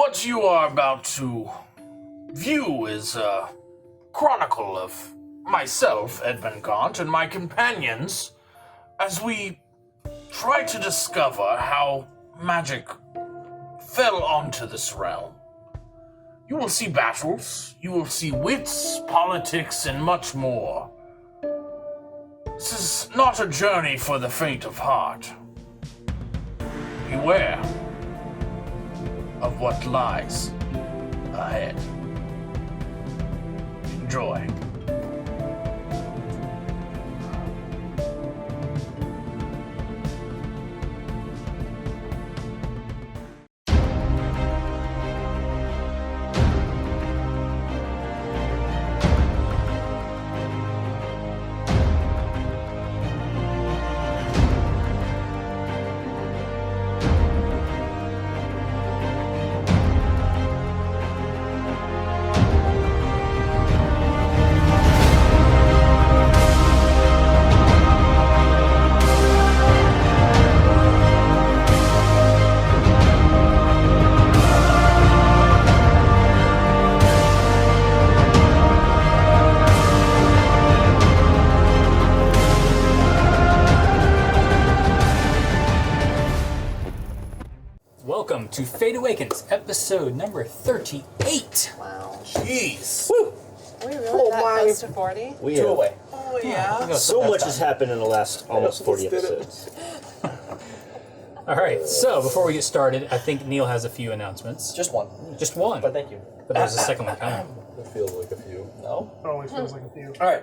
What you are about to view is a chronicle of myself, Edmund Gaunt, and my companions as we try to discover how magic fell onto this realm. You will see battles, you will see wits, politics, and much more. This is not a journey for the faint of heart. Beware of what lies ahead. Enjoy. Welcome to Fate Awakens, episode number 38. Wow. Jeez. Woo! Are we really that close to 40? We Two have, away. Oh, yeah. so much has happened in the last almost 40 episodes. All right, so before we get started, I think Neil has a few announcements. Just one. Just one, But thank you. but there's a second one coming. It feels like a few. No? It always feels like a few. All right.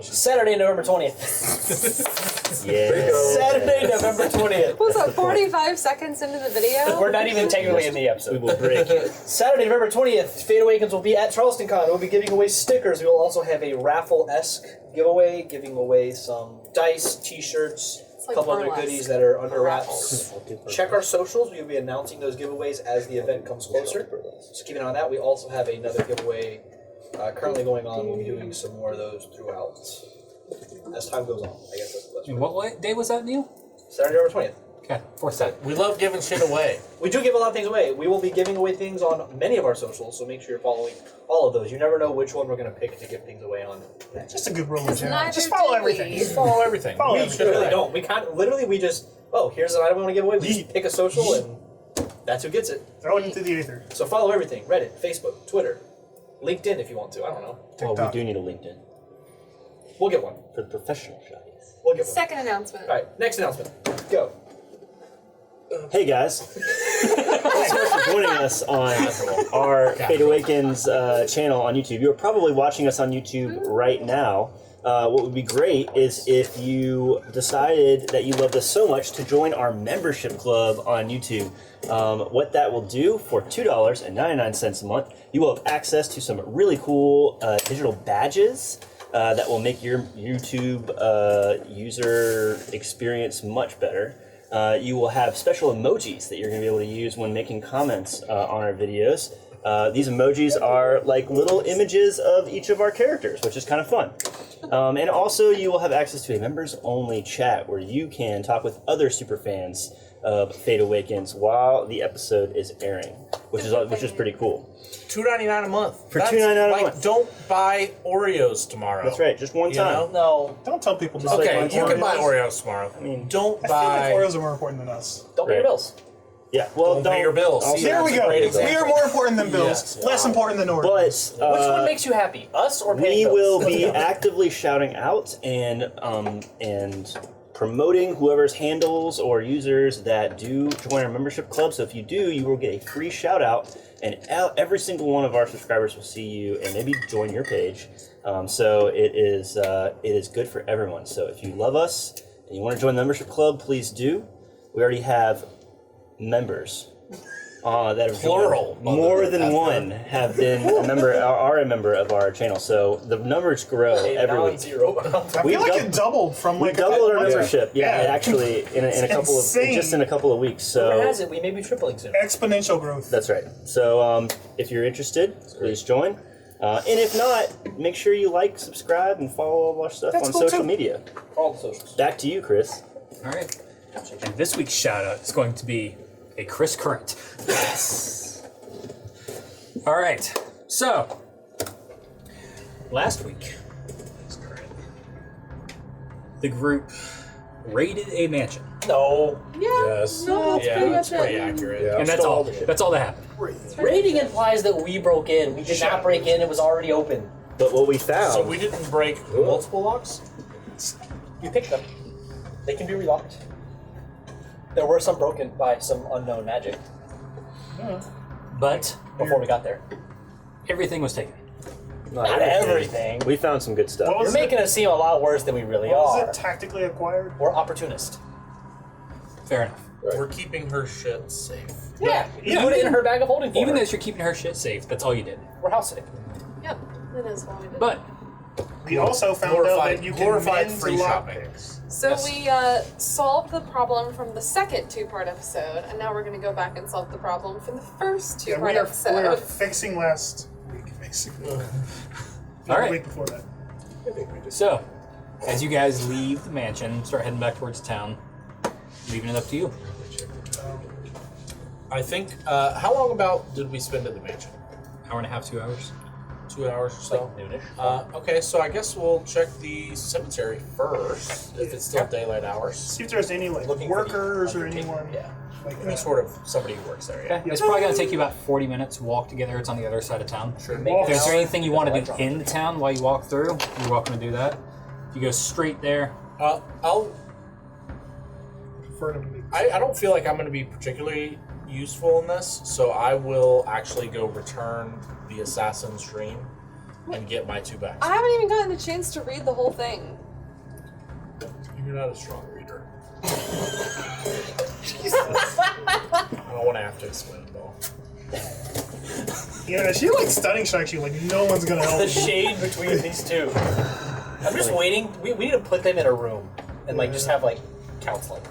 Saturday, November 20th. Yeah. Saturday, November 20th. Was that 45 seconds into the video? We're not even technically in the We episode. will break it. Saturday, November 20th, Fate Awakens will be at Charleston Con. We'll be giving away stickers. We will also have a raffle-esque giveaway, giving away some dice, t-shirts, like a couple other burlesque. goodies that are under Raffles. wraps. Check our socials. We'll be announcing those giveaways as the event comes closer. So keep an eye on that. We also have another giveaway currently going on. We'll be doing some more of those throughout as time goes on. I guess that's And what day was that, Neil? Saturday, November 20th. Okay, 4-7. We love giving shit away. We do give a lot of things away. We will be giving away things on many of our socials, so make sure you're following all of those. You never know which one we're going to pick to give things away on. Just a good rule of general. Neither Just follow do everything. we. Just Follow everything. Follow We everything. really don't. We can't. Literally, we just, here's an item we want to give away. We just pick a social, and that's who gets it. Throw it into the ether. So follow everything. Reddit, Facebook, Twitter, LinkedIn if you want to. I don't know. Well, we do need a LinkedIn We'll get one. for the professional shotties. We'll get one. Second announcement. All right, next announcement. Go. Hey guys, thanks so much for joining us on our Fate Awakens channel on YouTube. You're probably watching us on YouTube right now. What would be great is if you decided that you loved us so much to join our membership club on YouTube. What that will do for $2.99 a month, you will have access to some really cool digital badges that will make your YouTube user experience much better. You will have special emojis that you're going to be able to use when making comments on our videos. These emojis are like little images of each of our characters, which is kind of fun. And also, you will have access to a members-only chat where you can talk with other superfans of Fate Awakens while the episode is airing, which is pretty cool. $2.99 a month. For $2.99 a month. Don't buy Oreos tomorrow. That's right, just one You time. know? No, Don't tell people. Just to Okay, like you can buy Oreos. Oreos tomorrow. I mean, Don't I feel like buy. Oreos are more important than us. don't pay your Right. bills. Yeah, well, Don't pay your bills. also- See, There we that's a go. great We example. are more important than bills. Yes. Less important than Oreos. But Which one makes you happy, us or paying we bills? will be actively shouting out and promoting whoever's handles or users that do join our membership club. So if you do, you will get a free shout out, and every single one of our subscribers will see you and maybe join your page. So it is good for everyone. So if you love us and you want to join the membership club, please do. We already have members that have Plural. more than one have been are a member of our channel. So the numbers grow every week. Non-zero. I we feel like dub- it doubled from We like doubled our a membership. Yeah, Yeah. actually, in a couple insane. of just in a couple of weeks. Where So has it? We may be tripling soon. exponential growth. that's right. So if you're interested, please join. And if not, make sure you like, subscribe, and follow all of our stuff That's on cool, social too. media. All the socials. Back to you, Chris. All right. And this week's shout out is going to be a Chris Current. Yes. All right. So, last week, the group raided a mansion. No. Yeah. Yes. No, that's pretty much pretty it. accurate. Yeah. And that's all. That's all that happened. Raiding implies that we broke in. We did not break in. It was already open. But what we found. So we didn't break multiple locks? You picked them. They can be relocked. There were some broken by some unknown magic But before we got there. everything was taken. Not everything. We found some good stuff. What You're was making us seem a lot worse than we really What was are. it tactically acquired? We're opportunist. Fair enough. We're keeping her shit safe. Yeah. You put it in her bag of holding for Even her. though you're keeping her shit safe, that's all you did. We're house sick. Yep, that is what we did. But We also found out Glorified- that you glorified can free mint shopping. lockpicks. So Yes. we solved the problem from the second two-part episode, and now we're going to go back and solve the problem from the first Yeah, two-part we are episode. fixing last week, basically. all The right. week before that. So, as you guys leave the mansion, start heading back towards town, leaving it up to you. I think, how long about did we spend at the mansion? Hour and a half, 2 hours. 2 hours or so? Noonish. Okay, so I guess we'll check the cemetery first, if it's still daylight hours. See if there's any like Looking for the workers or undertaker. anyone Yeah. like Any that. sort of somebody who works there, yeah. Okay. It's probably going to take you about 40 minutes to walk together. It's on the other side of town. Sure. Walk. If there's anything you want to do Electron. in the town while you walk through, you're welcome to do that. If you go straight there, I'll. Prefer to be. I don't feel like I'm going to be particularly useful in this, so I will actually go return the assassin's dream and get my 2 bags. I haven't even gotten a chance to read the whole thing. You're not a strong reader. I don't want to have to explain it all. Yeah, she like stunning strikes you like no one's gonna help The you. shade between these two. I'm just waiting. We need to put them in a room and like just have like counseling.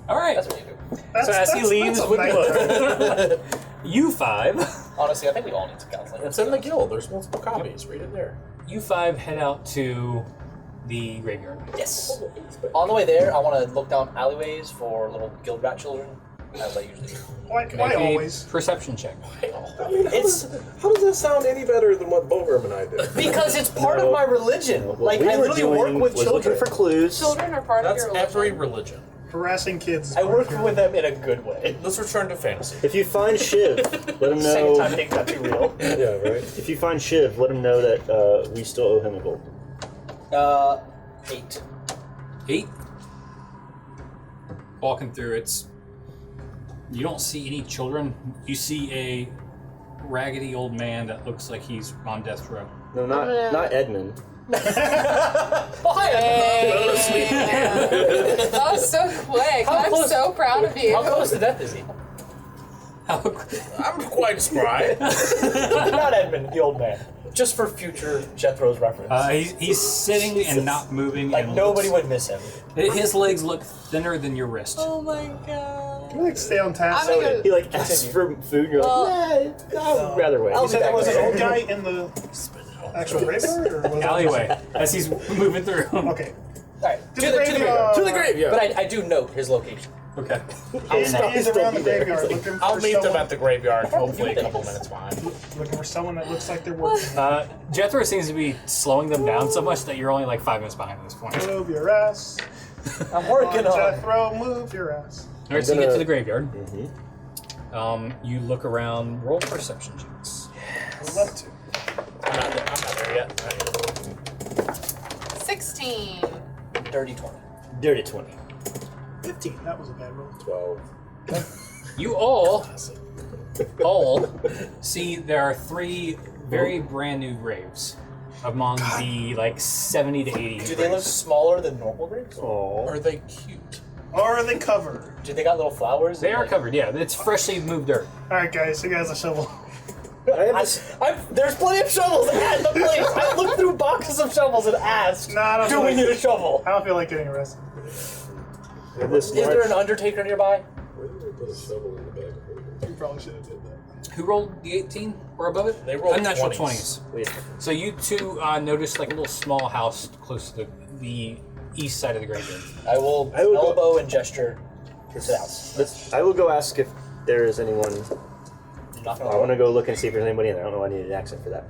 all right. That's what you do. So as he leaves that's a with nice- you five, Honestly, I think we all need some counseling. It's in the guild. There's multiple copies. Read it there. you five head out to the graveyard. Yes. On the way there, I want to look down alleyways for little guild rat children, as I usually do. Why Make a always? perception check. It's How does that sound any better than what Bogrim and I did? because it's part of my religion. What Like we I were literally doing work with was children. looking for clues. Children are part That's of your every religion. religion. Harassing kids. is I part work of your- with them in a good way. Let's return to fantasy. If you find Shiv, let him Second time know. things got too real. Yeah, right? If you find Shiv, let him know that we still owe him a gold. 8. 8. Walking through, you don't see any children. You see a raggedy old man that looks like he's on death row. No, not Edmund. That was so quick. How I'm close- so proud of you. How close to death is he? I'm quite spry. Not Edmund, the old man. Just for future Jethro's reference. He's sitting and not moving. Like and nobody looks- would miss him. His legs look thinner than your wrist. Oh my god. You like stay on task. I'm gonna go- He like asks for food, and you're like, nah, I'd rather wait. I'll You said there was an back old guy in the actual graveyard, or was it- Alleyway, as he's moving through. Okay. Alright, To the graveyard. To the graveyard! But I do note his location. Okay. He's around the graveyard looking for I'll meet them someone, at the graveyard, hopefully a couple minutes behind. looking for someone that looks like they're working. Jethro seems to be slowing them down so much that you're only like 5 minutes behind at this point. Move your ass. I'm working on it. Jethro, move your ass. All right, so you get gonna- to the graveyard. You look around. Roll perception checks. I'd love to. I'm not there yet. 16. Dirty 20. Dirty 20. 15. That was a bad roll. 12. You all see there are 3 very brand new graves among the like 70 to 80. Do they look graves. smaller than normal graves? Aww. Are they cute? Or are they covered? Do they got little flowers? They and, are like- covered. Yeah, it's freshly moved dirt. Alright, guys, who has a shovel? I have this. There's plenty of shovels at the place. I looked through boxes of shovels and asked, No, I don't do feel we like- need a shovel? I don't feel like getting arrested. I have this Is there an undertaker nearby? Where did they put a shovel in the bag of holding? You probably should have did that. Who rolled the 18 or above it? They rolled unnatural 20s. 20s. So you two noticed like a little small house close to the east side of the graveyard. I will I would go- elbow and gesture to the house. I will go ask if there is anyone Knocking I on want to go look and see if there's anybody in there. I don't know. I need an accent for that.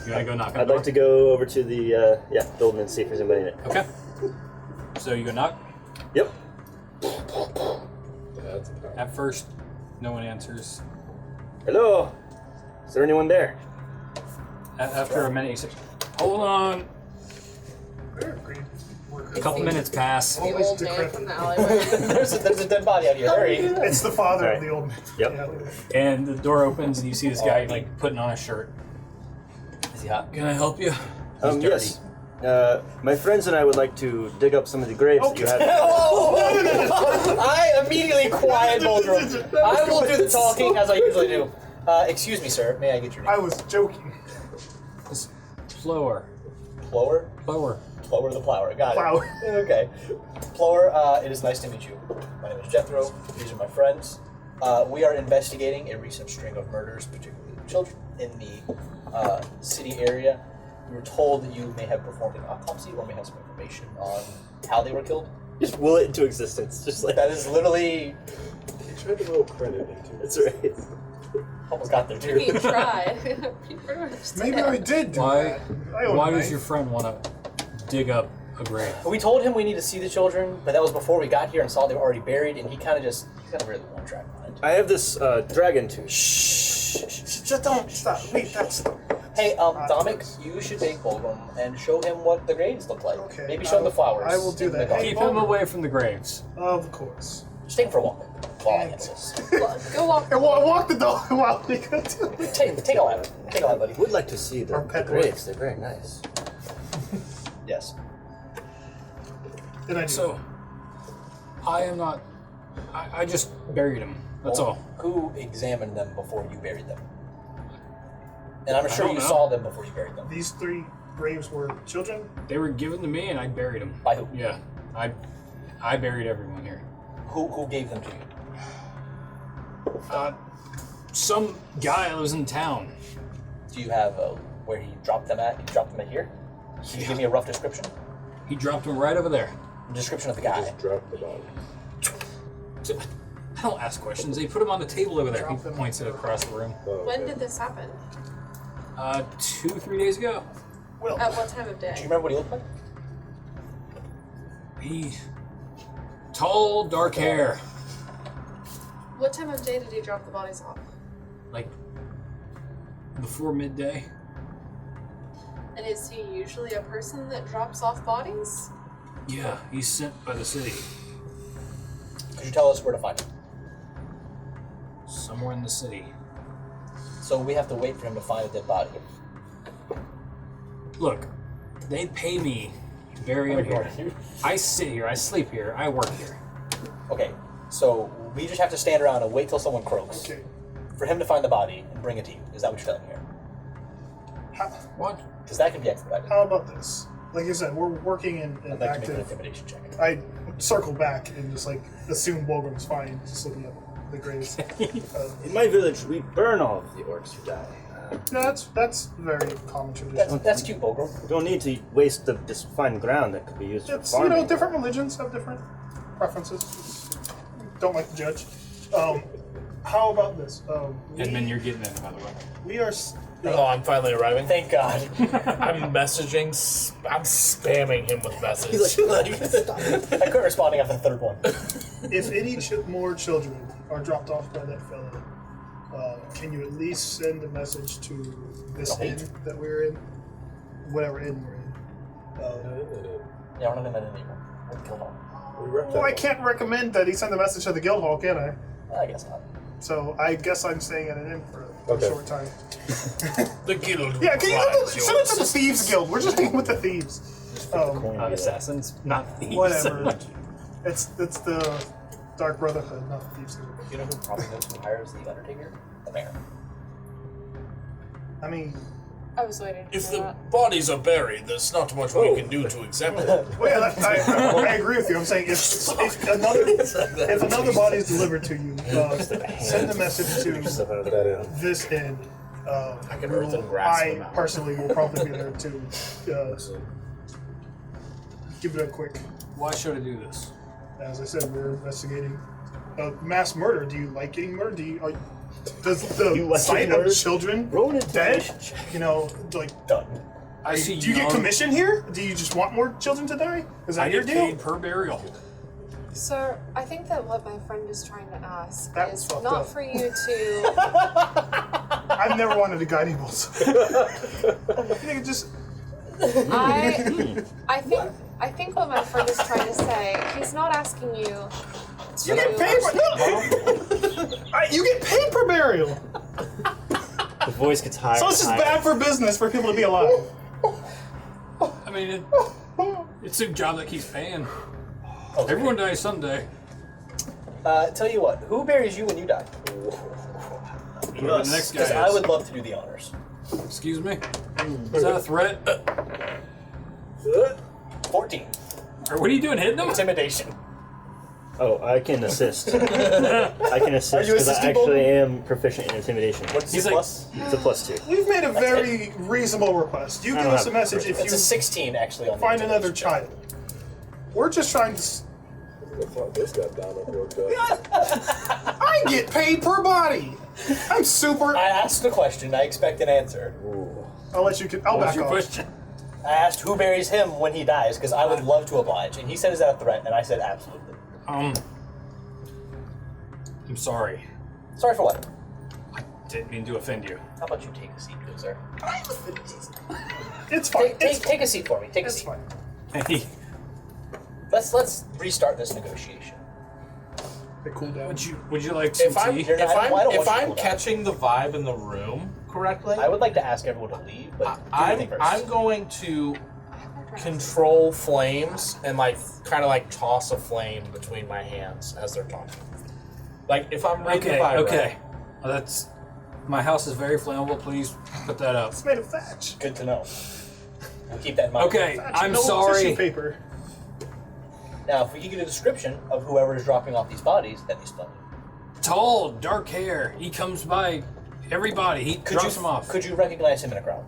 You want to go knock on the I'd door? like to go over to the building and see if there's anybody in it. Okay. So you go knock. Yep. That's a power. At first, no one answers. Hello. Is there anyone there? After a minute, you say, "Hold on." We're great A workers. couple minutes pass. The Always old man decrepit. from the alleyway. there's a dead body out here. Hurry. It's the father Alright. of the old man. Yep. Yeah. And the door opens, and you see this guy like putting on a shirt. Is he hot? Can I help you? Yes. My friends and I would like to dig up some of the graves that you have. I immediately quiet Boldrum. I will do the talking as I usually do. Excuse me, sir. May I get your name? I was joking. It's Plower. Plower? Plower. Plower the Plower. Got it. Plower. Okay. Plower, it is nice to meet you. My name is Jethro. These are my friends. We are investigating a recent string of murders, particularly of children, in the city area. We were told that you may have performed an autopsy or may have some information on how they were killed. Just will it into existence. Just like That is literally He tried to roll credit into it. that's right. almost got there He too. tried. He pretty much Maybe did. I did do Why? that. I own Why a does knife. your friend want to dig up a grave? We told him we need to see the children, but that was before we got here and saw they were already buried, and he kind of really one track mind. I have this dragon tooth. Just don't stop. Wait, that's. Hey, Dominic, you should take Bolgrim and show him what the graves look like. Okay, Maybe show him the flowers. I will do in the that. garden. Keep him away from the graves. Of course. Just take him for a walk. While I answer this. Go walk. And walk the dog while we go to it. Take a lap. Take a lap, buddy. Would like to see Our the pet graves. They're very nice. Yes. And I do. So, I am not. I just buried him. That's all. Who examined them before you buried them? And I'm sure don't you know. saw them before you buried them. These 3 graves were children. They were given to me, and I buried them. By who? Yeah, I buried everyone here. Who gave them to you? Some guy that was in town. Do you have where he dropped them at? He dropped them at here? Can you give me a rough description? He dropped them right over there. A description of the guy. Just drop the body. So, I don't ask questions. They put him on the table over there. He Drop them. points it across the room. Oh, When okay. did this happen? 2-3 days ago. Well, At what time of Do you day? remember what he looked like? He tall, dark hair, What time of day did he drop the bodies off? like before midday. And is he usually a person that drops off bodies? Yeah, he's sent by the city. Could you tell us where to find him? Somewhere in the city. So we have to wait for him to find a dead body. Look, they pay me to bury him here. I sit here, I sleep here, I work here. Okay, so we just have to stand around and wait till someone croaks okay. for him to find the body and bring it to you. Is that what you're telling me here? What? Because that can be expedited. How about this? Like you said, we're working in I'd like to make an active. intimidation check. I circle back and just like assume Bolgrim's fine, just looking at the graves. In my village, we burn all of the orcs who die. No, that's very common tradition. That's cute, Bolgrim. We don't need to waste this fine ground that could be used for It's, farming. different religions have different preferences. Don't like to judge. How about this? Edmund, you're getting in, by the way. We are. Oh, I'm finally arriving. Thank God. I'm messaging. I'm spamming him with messages. I quit responding after the third one. If any more children are dropped off by that fellow, can you at least send a message to this The inn Holt? that we're in? Whatever inn we're in. Yeah, we're not in that anymore. We're killed all. We wrecked Well, that I one. can't recommend that he send a message to the guild hall, can I? I guess not. So I guess I'm staying at an inn for Okay. a short time. The guild. Yeah, can you requires send it to the yours. thieves guild? We're just hanging with the thieves. Not assassins, not thieves. Whatever. it's the Dark Brotherhood, not the thieves guild. You know who probably knows who hires the Undertaker? The mayor. I mean, I was waiting for If the that. bodies are buried, there's not much we can do to examine them. well, yeah, I agree with you. I'm saying if another body is delivered to you, send a message to That in. this inn. I can earth and grasp them I out. personally will probably be there to give it a quick. Why should I do this? As I said, we're investigating mass murder. Do you like getting murdered? Does the You like sight your of words? children Roll an dead, intimidation check. you know, like, Done. I see. do you get young- commission here? Do you just want more children to die? Is that I your get deal? paid per burial. Sir, I think that what my friend is trying to ask That is was fucked not up. for you to. I've never wanted a guiding bolt. You think just I think what my friend is trying to say, he's not asking you to. you get paid for you get paid per burial. The voice gets higher. So it's and just higher. bad for business for people to be alive. I mean, it's a job that keeps paying. Everyone dies someday. Tell you what, who buries you when you die? Whoever the next guy Because is. I would love to do the honors. Excuse me? Is that a threat? 14. Or what are you doing, hitting them? Intimidation. Oh, I can assist. I can assist Are you because I assisting, actually Bolden? am proficient in intimidation. What's He's the like- plus? It's a +2. We've made a very reasonable request. You I give don't us a have message if It's you a 16 actually on the find another intimidation check. child. We're just trying to. I thought this got down and worked up. I get paid per body. I'm super. I asked a question, I expect an answer. I'll let you. I'll What's back your off. question? I asked who buries him when he dies, because I would love to oblige. And he said, is that a threat? And I said, absolutely. I'm sorry. Sorry for what? Didn't mean to offend you. How about you take a seat, good sir? It's fine. Take a seat for me. Take a It's seat. fine. Hey, Let's restart this negotiation. They cool down. would you like some If I'm tea? You're not- I don't want you to if I'm cool down. catching the vibe in the room correctly, I would like to ask everyone to leave, but do your thing first. I'm going to control flames and kind of toss a flame between my hands as they're talking. Like if I'm reading the vibe Okay. right. Well, that's my house is very flammable. Please put that up. It's made of thatch. Good to know. We'll keep that in mind. Okay, Thatch, I'm no sorry. Tissue paper. Now, if we could get a description of whoever is dropping off these bodies, that'd be splendid. Tall, dark hair. He comes by everybody. He drops them off. Could you recognize him in a crowd?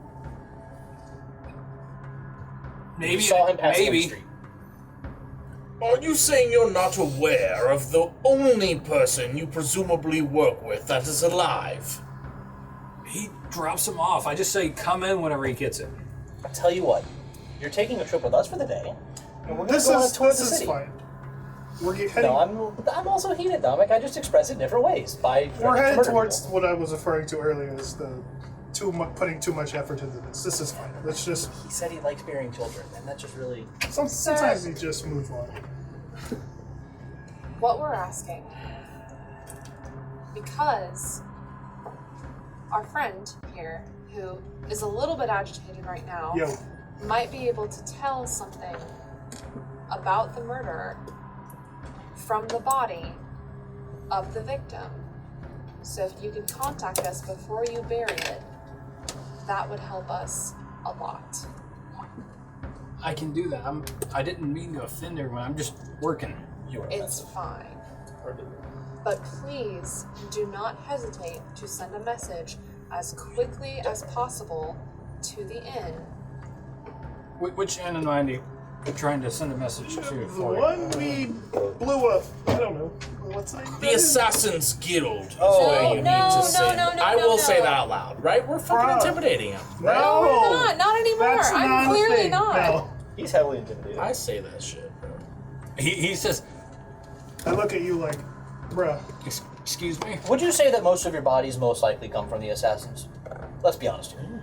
Maybe You saw him passing on the maybe. street. Are you saying you're not aware of the only person you presumably work with that is alive? He drops them off. I just say come in whenever he gets it. I'll tell you what, you're taking a trip with us for the day, and we're going This to go on a is tour of the this is city. fine. We're heading. No, I'm also heated, Dominic. I just express it different ways. We're headed towards what I was referring to earlier as the putting too much effort into this. This is fine. Let's just. He said he likes burying children, and that just really... Sometimes you just move on. What we're asking, because our friend here, who is a little bit agitated right now, Yo, might be able to tell something about the murder from the body of the victim. So if you could contact us before you bury it, that would help us a lot. I can do that. I didn't mean to offend everyone. I'm just working. You are It's offensive. fine. But please do not hesitate to send a message as quickly as possible to the inn. Which inn am I trying to send a message to the for? one we blew up. I don't know. What's the name? The Assassin's Guild is Oh, where you no, need to no, send. no, no, I no, will say no. that out loud, right? We're fucking Bruh. intimidating him. No, No, we're not anymore. That's I'm not a clearly thing. not. No. He's heavily intimidated. I say that shit, bro. He says, I look at you like, bruh. excuse me? Would you say that most of your bodies most likely come from the assassins? Let's be honest here.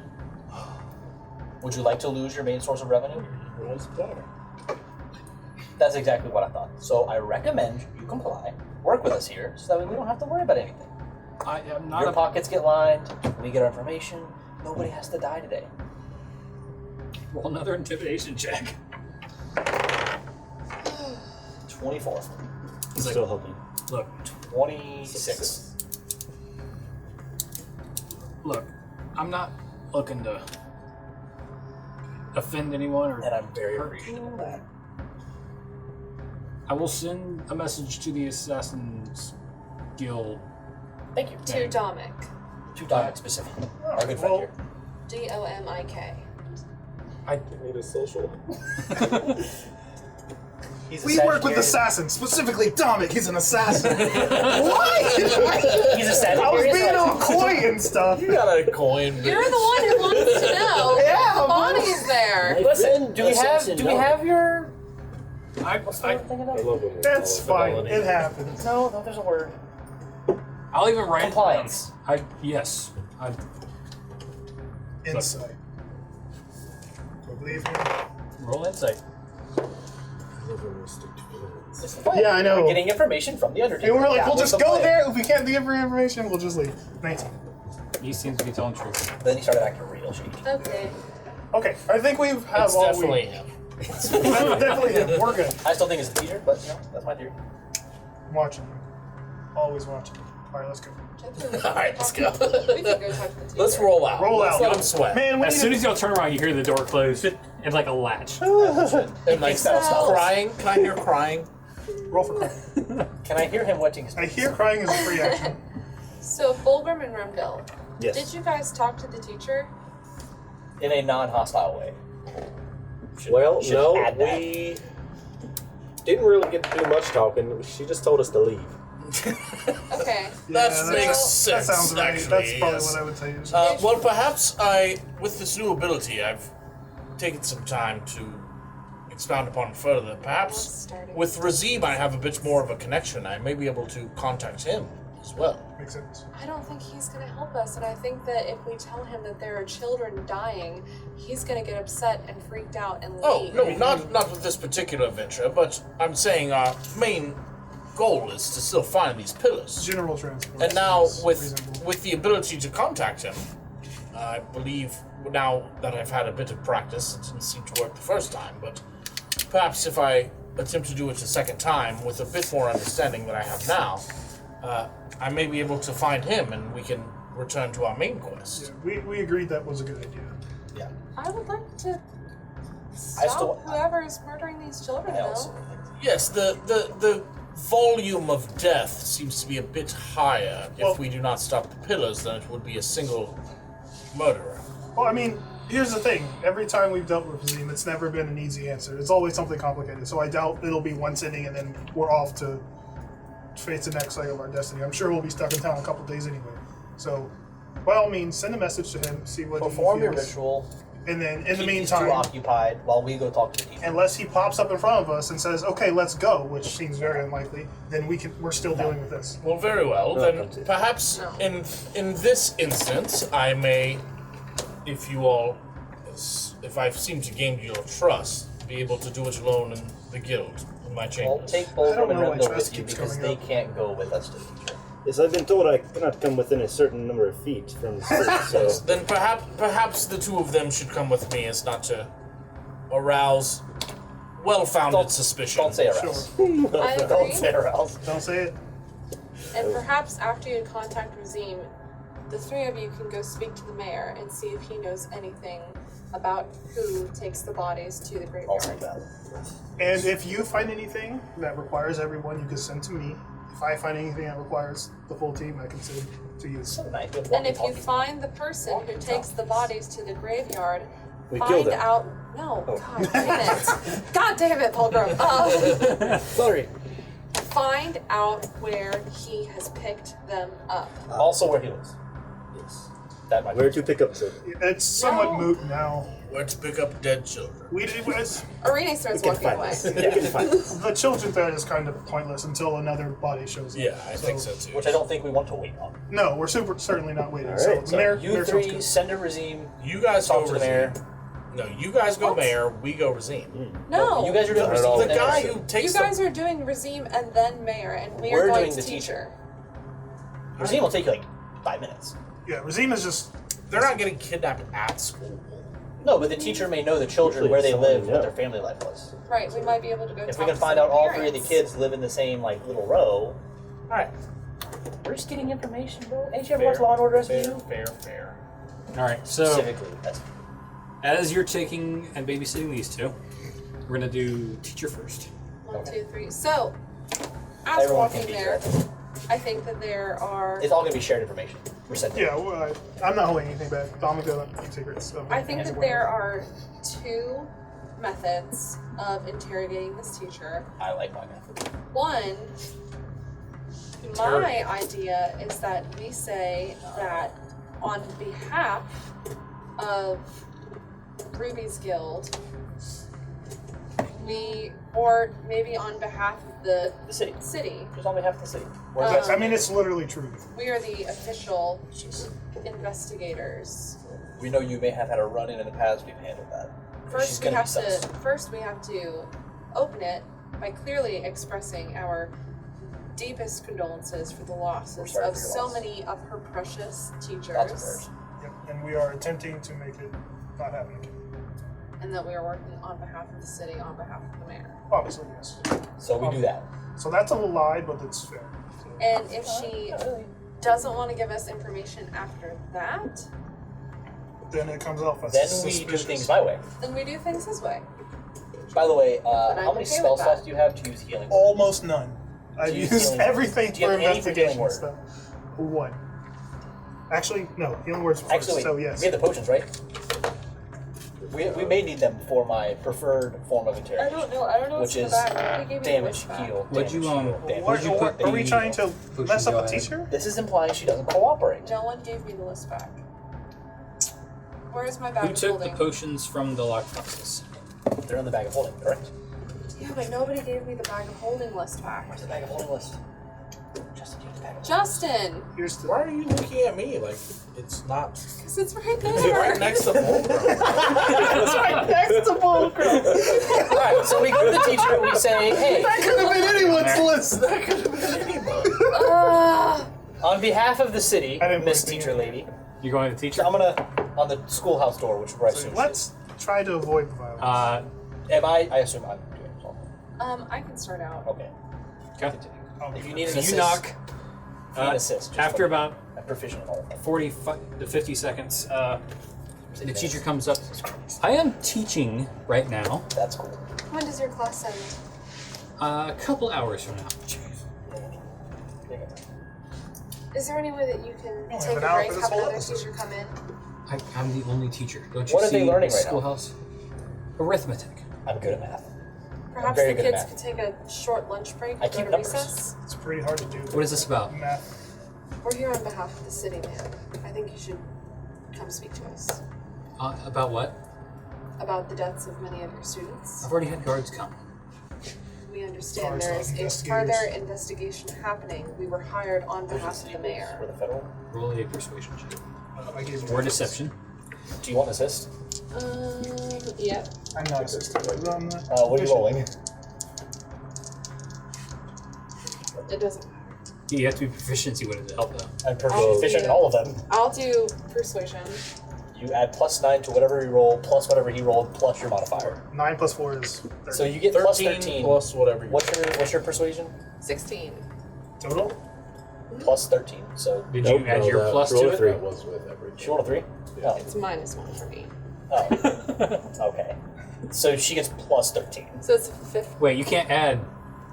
Would you like to lose your main source of revenue? Where's the daughter? That's exactly what I thought. So I recommend you comply, work with us here, so that way we don't have to worry about anything. I am not Your a... pockets get lined, we get our information, nobody has to die today. Roll another intimidation check. 24. He's like, Still hoping. look, 26. look, I'm not looking to offend anyone or And I'm very hurt appreciative of people. that. I will send a message to the Assassin's Guild. Thank you. To Dominic. To Dominic specifically. Our good friend well, here. Domik. I need a social. He's a We work with Sagittarius. assassins, specifically Dominic. He's an assassin. What? He's a I was Sagittarius. being all coy and stuff. You got a coin. bitch. You're the one who wants to know. Yeah, The body's there. Listen, do we Assassin, have your? I I love when we That's call it fine. fidelity. It happens. No, there's a word. I'll even write Compliance. it down. Yes. Insight. So believe me. Roll insight. I love when we stick to feelings. It's the plan. Yeah, I know. We're getting information from the Undertaker. And we're like, That we'll was just the go plan. there. If we can't give information, we'll just leave. 19. He seems to be telling truth. Then he started acting real shady. Okay. Okay, I think we have It's all definitely we. him. That's definitely him. We're good. I still think it's a teacher, but that's my theory. I'm watching. Always watching. All right, let's go. Alright, let's go. We can go talk to the teacher. Let's roll out. Roll Let's out. let him sweat. Man, we As need soon to- as y'all turn around, you hear the door close and like a latch. And like So- crying. Can I hear crying? roll for crying. Can I hear him wetting his I hear crying is a free action. So, Fulgrim and Remdil, Yes. did you guys talk to the teacher? in a non-hostile way? Well, should no, add that. we didn't really get to do much talking. She just told us to leave. Okay. That makes sense. That sounds right. Actually, That's probably yes. what I would tell you. Well, perhaps with this new ability, I've taken some time to expound upon it further. Perhaps Starting. with Razib, I have a bit more of a connection. I may be able to contact him as well. Makes sense. I don't think he's going to help us, and I think that if we tell him that there are children dying, he's going to get upset and freaked out and leave. Oh no, not with this particular adventure, but I'm saying our main goal is to still find these pillars. General transport. And now is with reasonable. the ability to contact him, I believe now that I've had a bit of practice, it didn't seem to work the first time, but perhaps if I attempt to do it a second time with a bit more understanding than I have now, I may be able to find him and we can return to our main quest. Yeah, we agreed that was a good idea. Yeah. I would like to I stop still- whoever is murdering these children, I also though. think Yes, the volume of death seems to be a bit higher Well- if we do not stop the pillars than it would be a single murderer. Well, I mean, here's the thing. Every time we've dealt with Zim, it's never been an easy answer. It's always something complicated. So I doubt it'll be one sitting and then we're off to face the next leg of our destiny. I'm sure we'll be stuck in town a couple days anyway. So, by all means, send a message to him, see what perform he your feels. ritual. And then, in the Keep these two meantime, occupied while we go talk to the teacher. unless he pops up in front of us and says, "Okay, let's go," which seems very unlikely, then we're still dealing with this. Well, very well. No, Then come to. perhaps No. in this instance, I may, if I seem to gain your trust, be able to do it alone in the guild, in my Well, chambers. take I both don't of them know and why Remdo trust with you keeps because coming they up. can't go with us to the teacher. Yes, I've been told I cannot come within a certain number of feet from the city, so Then perhaps the two of them should come with me, as not to arouse well-founded suspicion. Don't say arouse. I Don't agree. say arouse. Don't say it. And perhaps after you contact Razim, the three of you can go speak to the mayor and see if he knows anything about who takes the bodies to the Also graveyard. valid. And if you find anything that requires everyone, you can send to me. If I find anything that requires the full team, I can send to you. So nice. We have And if you walkie-talkies. find the person who takes the bodies to the graveyard, we find killed him. out. No, Oh. God damn it! God damn it, Pilgrim! Sorry. Find out where he has picked them up. Also where he lives. Yes. That might Where be. to pick up children? It's somewhat No. moot now. Where to pick up dead children. Arena starts We can walking find away. this. We can find this. The children threat is kind of pointless until another body shows up. Yeah, I think so too. Which I don't think we want to wait on. No, we're certainly not waiting. All So, right, the so mayor, You mayor sounds three good. send a regime. You guys Talk go to the mayor. Razim. No, you guys go What? mayor. We go Razim. No, You guys are doing Not at all. regime. The and guy then- who takes you guys are doing Razim and then mayor, and we We're are going doing to the teacher. Regime will take you like 5 minutes. Yeah, Razim is just. they're not getting kidnapped at school. No, but the teacher may know the children, Usually where it's they someone live, you what know. their family life was. Right, we might be able to go. If talk we can to find some out all three of the parents. kids live in the same like little row. Alright. We're just getting information, bro. Ain't you ever watched Law and Order SVU? Fair. All right, so Specifically, that's as you're taking and babysitting these two, we're gonna do teacher first. 1, 2, 3. So, as Everyone can walking be there, I think that there are. it's all gonna be shared information. We're sending. Yeah, well, I'm not holding anything back. Dominic doesn't keep secrets. So I think that there are two methods of interrogating this teacher. I like my method. One, my idea is that we say that on behalf of Ruby's Guild, or maybe on behalf of the city. Just on behalf of the city. I mean, it's literally true. We are the official investigators. We know you may have had a run-in in the past. We've handled that. First, we have to open it by clearly expressing our deepest condolences for the losses of so many of her precious teachers. Yep, and we are attempting to make it not happen again. And that we are working on behalf of the city, on behalf of the mayor. Obviously, yes. So we do that. So that's a lie, but it's fair. So. And if she doesn't want to give us information after that, then it comes off as Then suspicious. we do things my way. then we do things this way. By the way, I'm how many okay spell with that. slots do you have to use healing? Almost none. I've Do you used healing- everything do you for have any for healing investigation word? stuff. One. Actually, no. Healing words first, Actually, so yes. we have the potions, right? We may need them for my preferred form of I interrogation. don't know Which what's is in the back. They gave me the damage, list back. heal, What'd damage, you, heal, damage. what'd you put Are we the trying to mess up go a ahead. teacher? This is implying she doesn't cooperate. No one gave me the list back. Where's my bag Who of took the holding? potions from the lockboxes? They're in the bag of holding, correct? Yeah, but nobody gave me the bag of holding list back. Where's the bag of holding list? Justin, you have the bag of Justin! Here's the. Why are you looking at me like it's not Because it's right it's there. right next to Homebrew? It's right next to Fulcrum. Alright, so we go to the teacher and we say, hey, That could have been anyone's list. That could have been anybody. on behalf of the city, I didn't Miss put the Teacher name. Lady, You're going to the teacher? I'm gonna, on the schoolhouse door, which I assume Let's try to avoid violence. I assume I'm doing it. So. I can start out. Okay. Okay. If you need an So assist, you knock. if you need an assist. Just After let me know. about I'm proficient in all of them. 40 to 50 seconds, the teacher comes up. I am teaching right now. That's cool. When does your class end? A couple hours from now. Is there any way that you can have take an a hour break, for this have whole another episode. teacher come in? I'm the only teacher. Don't you What are see they learning the right now? schoolhouse? Arithmetic. I'm good at math. Perhaps very the good at kids could take a short lunch break I and go keep to numbers. recess. It's pretty hard to do. What is this about? Math. We're here on behalf of the city, man. I think you should come speak to us About what? about the deaths of many of your students. I've already had guards come. We understand Guards, there not is a investigators. further investigation happening. We were hired on behalf of the For mayor. the federal. Roll a persuasion check. I gave you Or deception. Do you want an assist? Yep. I'm not assisting. On that. What are you rolling? It doesn't matter. You have to be proficiency with it to help though. I'm I'll proficient in do- all of them. I'll do persuasion. You add +9 to whatever you roll, plus whatever he rolled, plus your modifier. 9 plus 4 is 13. So you get plus 13. plus whatever. What's your persuasion? 16. total. Plus 13. So Did you add your plus to it? 3 was with everything. she rolled a 3? Oh. It's -1 for me. Oh. Okay. So she gets plus 13. So it's 50. Wait, you can't add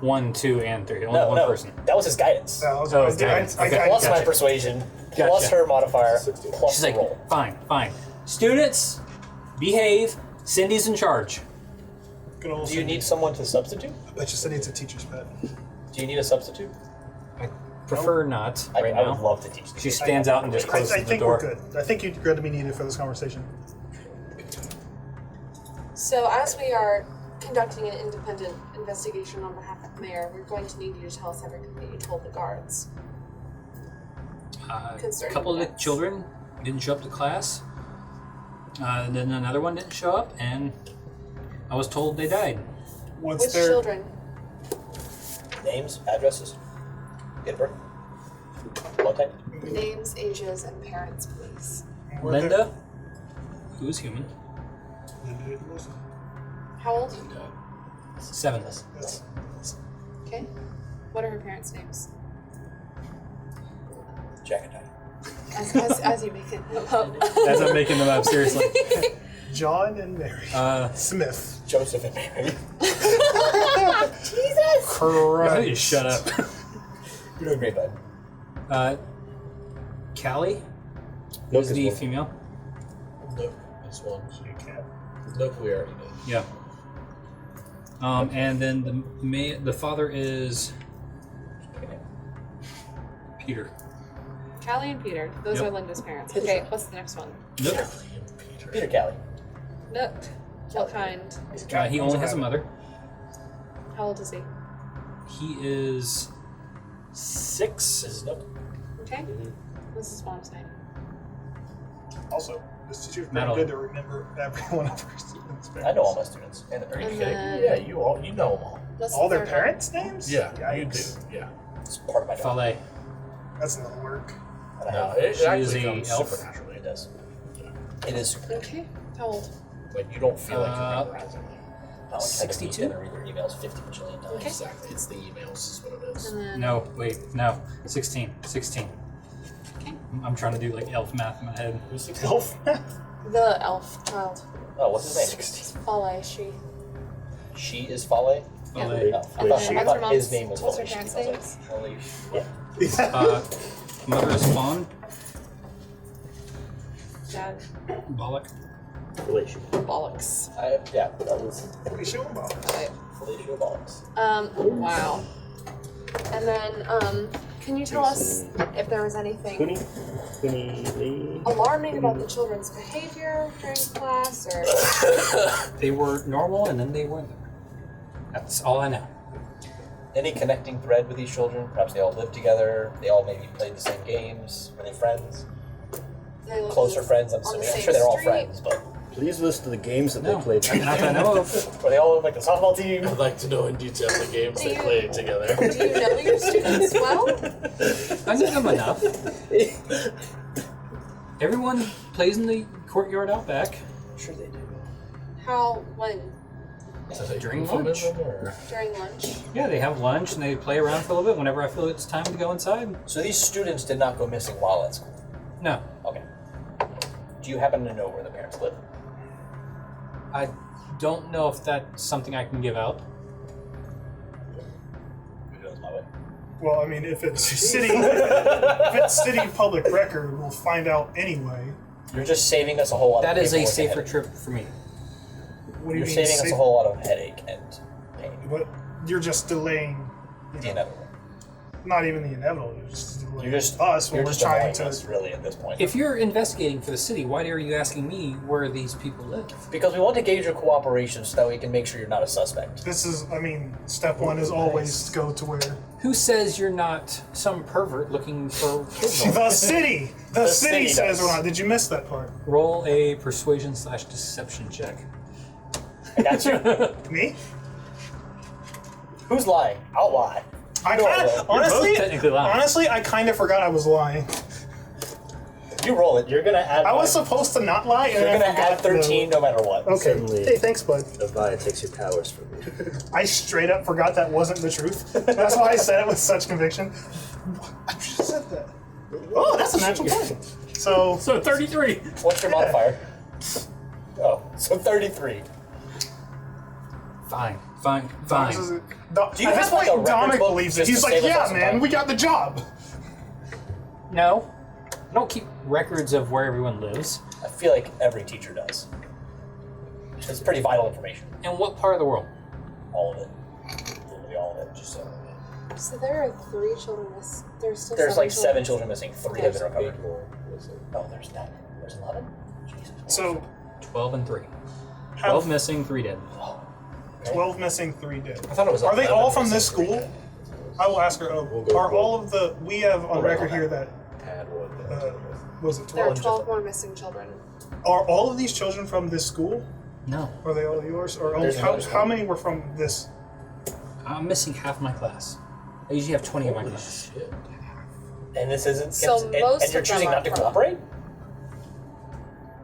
1, 2, and 3. Only No, one no. person. That was his guidance. I was- Oh, I- damn. I- Okay. I- Plus my Gotcha. persuasion, plus Gotcha. her modifier, 16. plus She's the like, roll. fine. Students, behave. Cindy's in charge. Good old Do you Cindy. need someone to substitute? I bet you Cindy's a teacher's pet. Do you need a substitute? I prefer not I right would now. love to teach. She stands out and just closes I the think door. we're good. I think you're going to be needed for this conversation. So as we are conducting an independent investigation on behalf of the mayor, we're going to need you to tell us everything that you told the guards. A Concerning couple of the events. children didn't show up to class. And then another one didn't show up, and I was told they died. What's Which their children? Names, addresses, date of birth, blood type. Names, ages, and parents, please. were their- Linda, who is human, Linda Wilson. How old? 7. That's- Okay. What are her parents' names? Jack and Diane. As you make it up. As I'm making them up, seriously. John and Mary Uh, Smith. Joseph and Mary. Jesus! no, you shut up. You're doing great, bud. Callie Nope, is is the one. female. Nope, this one. She a cat. Nope, we already did. Yeah. And then the father is Peter. Callie and Peter. Those Yep. are Linda's parents. Okay, what's the next one? Nope. Peter Callie. Nook. What kind? He only has a mother. How old is he? He is 6. This is Nook. Okay. What's his mom's name? Also, this teacher's pretty Madeline. good to remember every one of her students' parents. I know all my students. And Are you And kidding? then- Yeah, you know them all. What's All the their third one? parents' names? Yeah, you do. Yikes. Yeah. it's part of my job. Fale. That's another work. And I No, have- it She actually is a comes elf. supernaturally. It does. It is super. Okay. How old? Like you don't feel like you're Uh, memorizing them. Not like 62? I read their emails 50 bajillion times. Okay. Exactly. It's the emails is what it is. And then No, wait, no. 16. 16. Okay. I'm trying to do like elf math in my head. Who's 16? Elf. the elf child. Oh, what's his name? Fale, she. She is Fale? Yeah. Fale. Oh, I And thought, then I what's her thought mom's- his name was what's her Fale. parents' I was names? like, Fale. Mother is Fawn. Dad. Bollock. Relation. Bollocks. Yeah, that was What are you showing about? Okay. Felicia Bollocks. Wow. And then, can you tell us if there was anything Kuni. alarming about the children's behavior during class, or They were normal and then they weren't. That's all I know. Any connecting thread with these children? Perhaps they all lived together. They all maybe played the same games. Were they friends? they lived Closer friends, I'm on the assuming. I'm same sure they're all street? friends, but Please list the games that No, they played. not that I know of. were they all like the softball team? I'd like to know in detail the games Do they you- played together. Do you know your students well? I know them enough. Everyone plays in the courtyard out back. Sure they do. How? When? So they During euphemism, lunch. or- During lunch? Yeah, they have lunch and they play around for a little bit whenever I feel it's time to go inside. So these students did not go missing while at school. No, Okay. Do you happen to know where the parents live? I don't know if that's something I can give out. It goes my way. Well, I mean, if it's city public record, we'll find out anyway. You're just saving us a whole lot of That is a paperwork safer and trip for me. What do you You're mean? saving us safe- a whole lot of headache and pain. What? You're just delaying. The inevitable. Not even the inevitable. You're just delaying You're just us when you're we're just trying annoying to. us, really, at this point. If you're investigating for the city, why are you asking me where these people live? Because we want to gauge your cooperation so that we can make sure you're not a suspect. This is. I mean, step one is always go to where Who says you're not some pervert looking for kids? the city. The city city says does. we're not. Did you miss that part? Roll a persuasion/deception check. I got you. Me? Who's lying? I'll lie. I No, kind you're of honestly. technically lying. Honestly, I kind of forgot I was lying. You roll it. You're gonna add. I was supposed to not lie, and You're I gonna forgot add 13 no matter what. Okay. Suddenly- Hey, thanks, bud. Avaya takes your powers from you. I straight up forgot that wasn't the truth. That's why I said it with such conviction. I should have said that. Oh, that's a natural point. So, So 33. What's your modifier? Oh, so 33. Fine. this is, Do you at this have, like, point, a records Dominic book believes it. just He's to like, save us all yeah, some man, time?" we got the job. No, I don't keep records of where everyone lives. I feel like every teacher does. It's pretty vital information. And what part of the world? All of it. Literally all of it. Just so. So there are 3 children. There's still There's like 7 children. children missing. 3 have been There's recovered. No, there's not. There's 11. Jesus. So, 12 and 3. have 12 missing, 3 dead. 12 missing, 3 dead. I thought it was. Are they 11 all from missing, this 3 school? dead. I will ask her. Are all of the we have on record here that Add one. was it There are 12? 12 more missing children. Are all of these children from this school? No, Are they all yours? Or only, There's how another school. many were from this? I'm missing half my class. I usually have 20 in my class. Shit. And this isn't. So and, most and you're of them choosing are not to from- cooperate?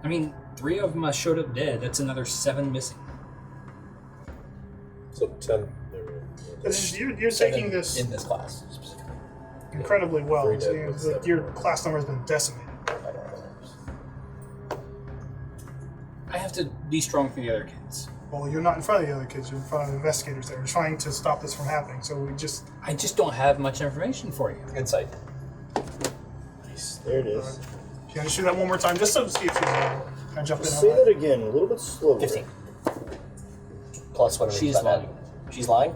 I mean, 3 of them showed up dead. That's another 7 missing. So 10. You're taking this in this class specifically. incredibly well. Three dead It with seems like 7 your more. class number has been decimated. I don't know. I have to be strong for the other kids. Well, you're not in front of the other kids. You're in front of investigators. They're trying to stop this from happening. So we just. I just don't have much information for you. Insight. Nice. There it is. Can you just do that one more time, just so to see if she's can I jump in? Say on that again, a little bit slower. 15. Plus whatever She's you got lying. added. She's lying.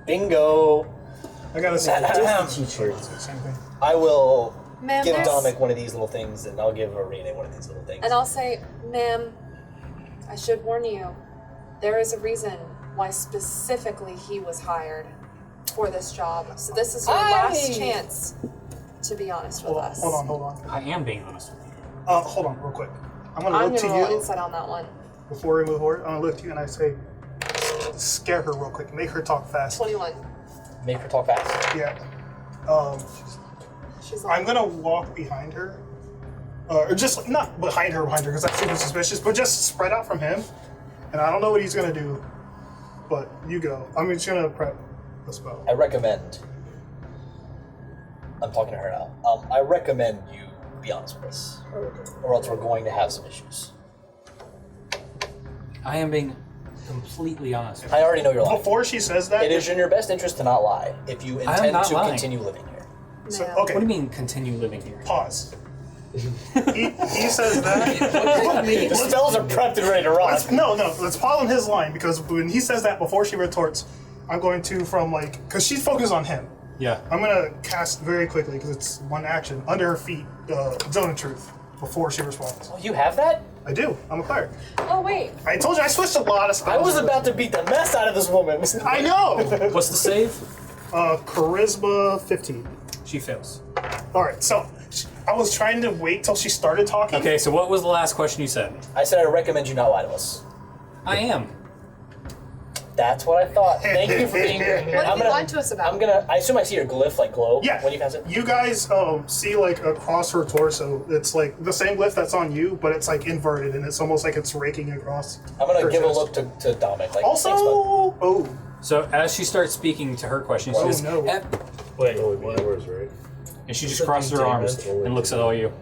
Bingo. I gotta say, Teacher. same thing. I will Ma'am, give there's- Dominic one of these little things, and I'll give Arena one of these little things. And I'll say, ma'am, I should warn you, there is a reason why specifically he was hired for this job. So this is your last chance to be honest with us. Hold on. I am being honest with you. Hold on, real quick. I'm gonna I'm look to gonna roll you insight on that one. before we move forward. I'm gonna look to you and I say, scare her real quick. Make her talk fast. 21. Make her talk fast. Yeah. She's I'm like, gonna walk behind her, or just not behind her, because that's super suspicious. But just spread out from him, and I don't know what he's gonna do. But you go. I'm just gonna prep the spell. I recommend. I'm talking to her now. I recommend you be honest with us, or else we're going to have some issues. I am being completely honest. I already know you're lying. Before she says that, It is in your best interest to not lie if you intend not to lying. continue living here. so, ma'am. okay. What do you mean continue living here? Pause. he says that. The spells are prepped and ready to run. No, let's pause on his line because when he says that before she retorts, I'm going to because she's focused on him. Yeah. I'm gonna cast very quickly because it's one action under her feet, Zone of Truth, before she responds. Oh, you have that? I do. I'm a cleric. Oh, wait. I told you I switched a lot of spells. I was about to beat the mess out of this woman. I know. What's the save? Charisma 15. She fails. All right, so I was trying to wait till she started talking. Okay, so what was the last question you said? I said I recommend you not lie to us. I am. That's what I thought. Thank you for being here. What have you lied to us about? I assume I see your glyph like glow Yeah. when you pass it. You guys see like across her torso, it's like the same glyph that's on you, but it's like inverted and it's almost like it's raking across. I'm gonna her give a chest. look to Dominic. Like, Also, thanks, bud. oh, So as she starts speaking to her question, she Oh, says, no. Wait, Only one words, right? and she just crosses her arms and looks at all you.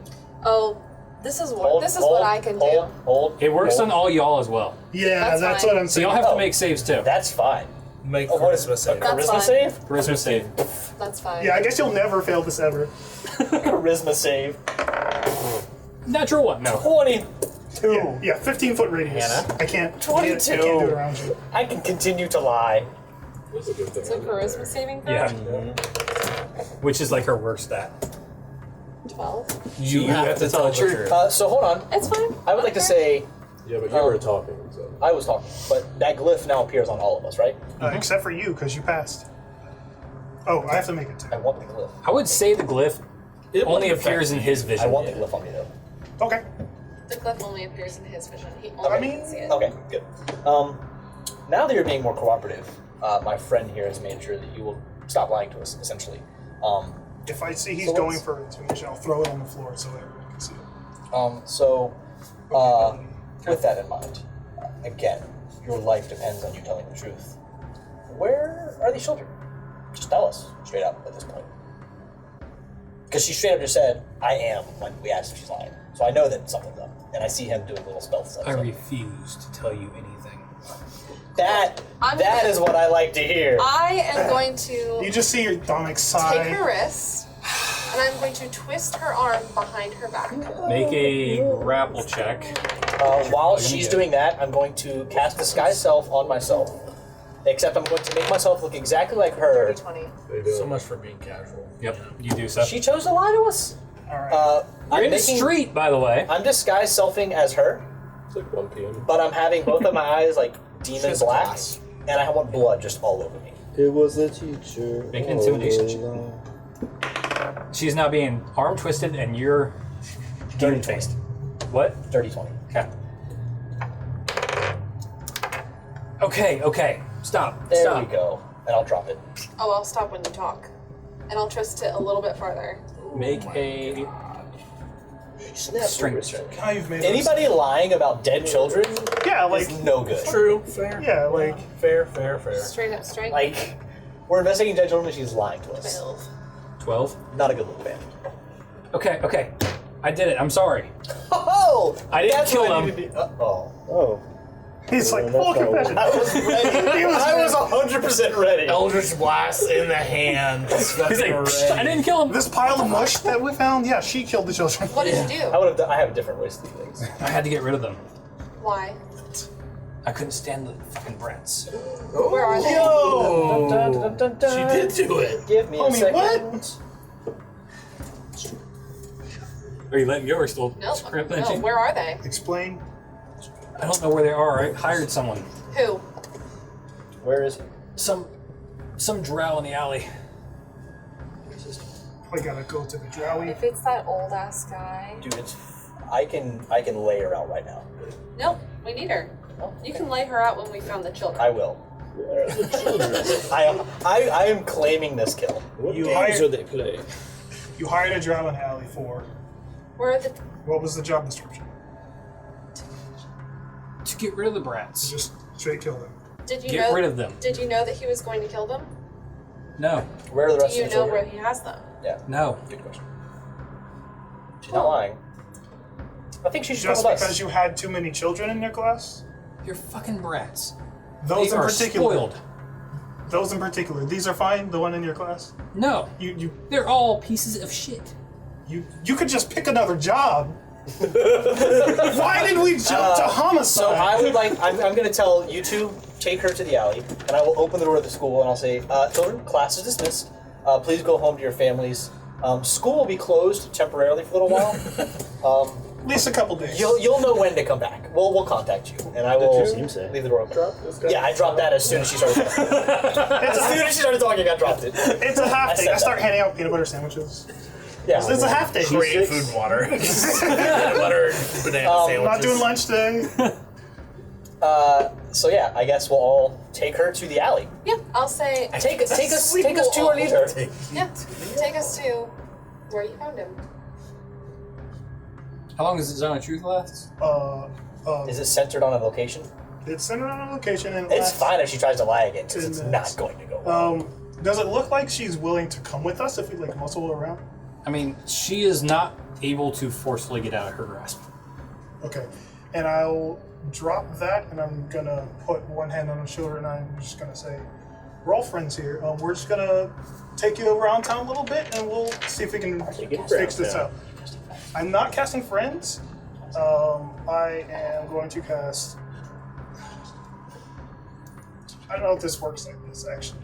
Oh, this is what Hold, what I can hold, do. Hold. It works hold. on all y'all as well. yeah, That's that's fine. what I'm So saying. y'all have to Oh. make saves too. That's fine. Make What is charisma save. That's Charisma fine. save? Charisma save. That's fine. Yeah, I guess you'll never fail this ever. Charisma save. Natural one. No. 22. Yeah, 15-foot radius. Hannah? I can't 22. I can't do it around you. I can continue to lie. That's a good thing. So charisma saving throw? Yeah. Which is like her worst stat. 12. You have to tell the truth. So hold on. It's fine. I would like to say Yeah, but you were talking, so. I was talking, but that glyph now appears on all of us, right? Except for you, because you passed. Oh, I have to make it too. I want the glyph. I would say the glyph only appears in his I vision. want the glyph on me though. Okay. The glyph only appears in his vision. He only I mean, can see it. Okay, good. Now that you're being more cooperative, my friend here has made sure that you will stop lying to us, essentially. If I see he's So going let's- for intimidation, I'll throw it on the floor so everyone can see it. With that in mind, again, your life depends on you telling the truth. Where are these children? Just tell us straight up at this point. Because she straight up just said, I am, when we asked if she's lying. So I know that something's up. And I see him doing little spell stuff. I so. refuse to tell you anything. That I'm that gonna- is what I like to hear. I am going to You just see your Dominic take sigh. her wrist, and I'm going to twist her arm behind her back. Make a grapple check. While gonna she's get doing that, I'm going to cast Disguise Self on myself. Except I'm going to make myself look exactly like her. Dirty 20. They do. So much for being casual. Yep, you do so. She chose to lie to us. Alright. You're I'm in the making- street, by the way. I'm disguise selfing as her, It's like 1 p.m. but I'm having both of my eyes like demon She's black, class. and I want blood just all over me. It was a teacher. Make an intimidation check. She's now being arm twisted, and you're demon faced. What? Dirty 20. Okay. Stop. There Stop. we go. And I'll drop it. Oh, I'll stop when you talk. And I'll twist it a little bit farther. Make a strength check. Now you've made Anybody lying about dead children those- Yeah, like is no good. True. Fair. yeah, like Fair. Straight up strength. Like, we're investigating dead children and she's lying to us. 12. Not a good look, man. Okay. I did it. I'm sorry. Oh! I didn't that's kill what I them. needed to- Oh. Oh. he's like that's full not confession. I was ready. I was 100% ready. Eldritch blast in the hand. He's like, "Psst, I didn't kill him. This pile of mush that we found, yeah, she killed the children. What did you do? I would have. I have different ways to do things. I had to get rid of them. Why? I couldn't stand the fucking brats. Where are they? Oh, Dun, dun, dun, dun, she dun. did do it. Give me a Homie, second. Are you letting go or still Nope. scrimping? No, where are they? Explain. I don't know where they are. I hired someone. Who? Where is he? Some drow in the alley. We gotta go to the Drowie. If it's that old ass guy. Dude, I can lay her out right now. Nope, we need her. You can lay her out when we found the children. I will. I am claiming this kill. What You games hired- do they play? You hired a Drow in Alley for. Where are the? What was the job description? To get rid of the brats. Just straight kill them. Did you Get know? rid of them. Did you know that he was going to kill them? No. Where are the Do rest you of the know children? where he has them? Yeah, No. good question. She's not lying. I think she should Just come with because us. you had too many children in your class? You're fucking brats. Those They in are particular. spoiled. Those in particular. These are fine. The one in your class. No. You They're all pieces of shit. could just pick another job. Why did we jump to homicide? So I would like, I'm going to tell you two, take her to the alley, and I will open the door of the school, and I'll say, children, class is dismissed. Please go home to your families. School will be closed temporarily for a little while. At least a couple days. You'll know when to come back. We'll contact you, and I will leave the door open. Yeah, I dropped that as soon as she started talking. As soon as she started talking, I dropped it. It's a half day. said I start that. handing out peanut butter sandwiches. Yeah. It's a half day. Great food and water. Peanut butter and banana sandwiches. Not doing lunch today. So yeah, I guess we'll all take her to the alley. Yeah, I'll say. Take us to or leave her. Yeah, take us to where you found him. How long does the Zone of Truth last? Is it centered on a location? It's centered on a location and It's fine if she tries to lie again, because 10 it's minutes. not going to go well. Does it look like she's willing to come with us if we like muscle her around? I mean, she is not able to forcefully get out of her grasp. Okay. And I'll drop that and I'm gonna put one hand on her shoulder and I'm just gonna say, we're all friends here. We're just gonna take you around town a little bit and we'll see if we can fix this out. I'm not casting friends. I am going to cast. I don't know if this works like this actually.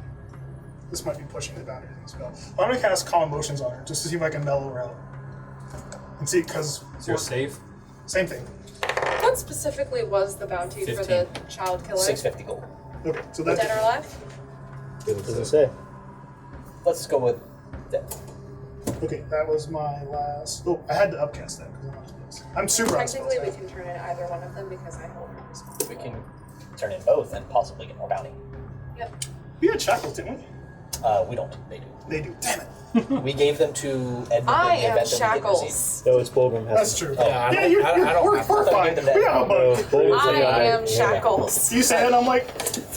This might be pushing the boundary of the spell. I'm gonna cast Calm Emotions on her just to see if I can mellow her out. And see, because Is there a save? same thing. What specifically was the bounty for the child killer? 650 gold. Okay, so that's Dead or alive? What does it say? Let's go with that. okay. That was my last. Oh, I had to upcast that because I'm not supposed. I'm super on Technically, we spells. can turn in either one of them because I hold them. We can turn in both and possibly get more bounty. Yep. We had shackles, didn't we? We don't. They do. They do. Damn it. We gave them to Edmund I in the am event that we didn't receive. shackles. No, it's Fulgrim. That's true. Yeah, I you're, don't we're have fine. I thought you We have a No, bug. Fulgrim's I like, am shackles. You say it, and I'm like,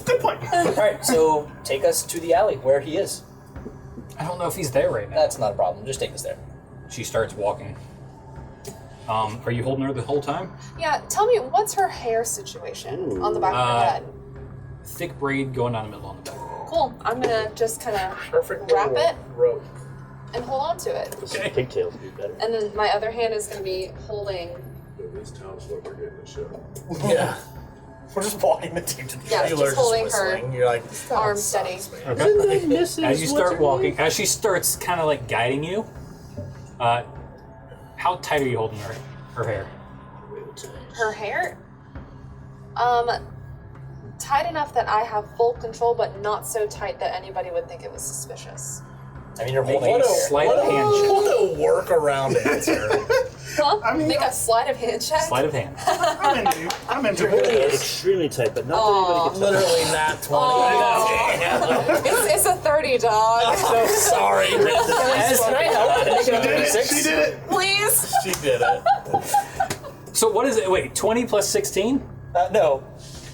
good point. Alright, so take us to the alley where he is. I don't know if he's there right now. That's not a problem. Just take us there. She starts walking. Are you holding her the whole time? Yeah, tell me, what's her hair situation on the back of her head? Thick braid going down the middle on the back. Cool. I'm gonna just kind of Perfect wrap little it rope. and hold on to it. Okay. Pigtails would be better. And then my other hand is gonna be holding. These towns look like getting a show. Yeah. We're just walking the team to the Yeah, Taylor's just holding whistling. her You're like, arm steady. As you start walking, as she starts kind of like guiding you, how tight are you holding her hair? Her hair? Tight enough that I have full control, but not so tight that anybody would think it was suspicious. I mean, you're holding What a a sleight of hand check. what a workaround answer. Huh? I mean, Make a sleight of hand check? Sleight of hand. I'm into You're holding it it. extremely tight, but not Aw. that anybody Literally not 20. It's a 30, dog. So sorry. Can I help? Make it up to Did it. 6? She did it. Please. She did it. So what is it? Wait, 20 plus 16? No.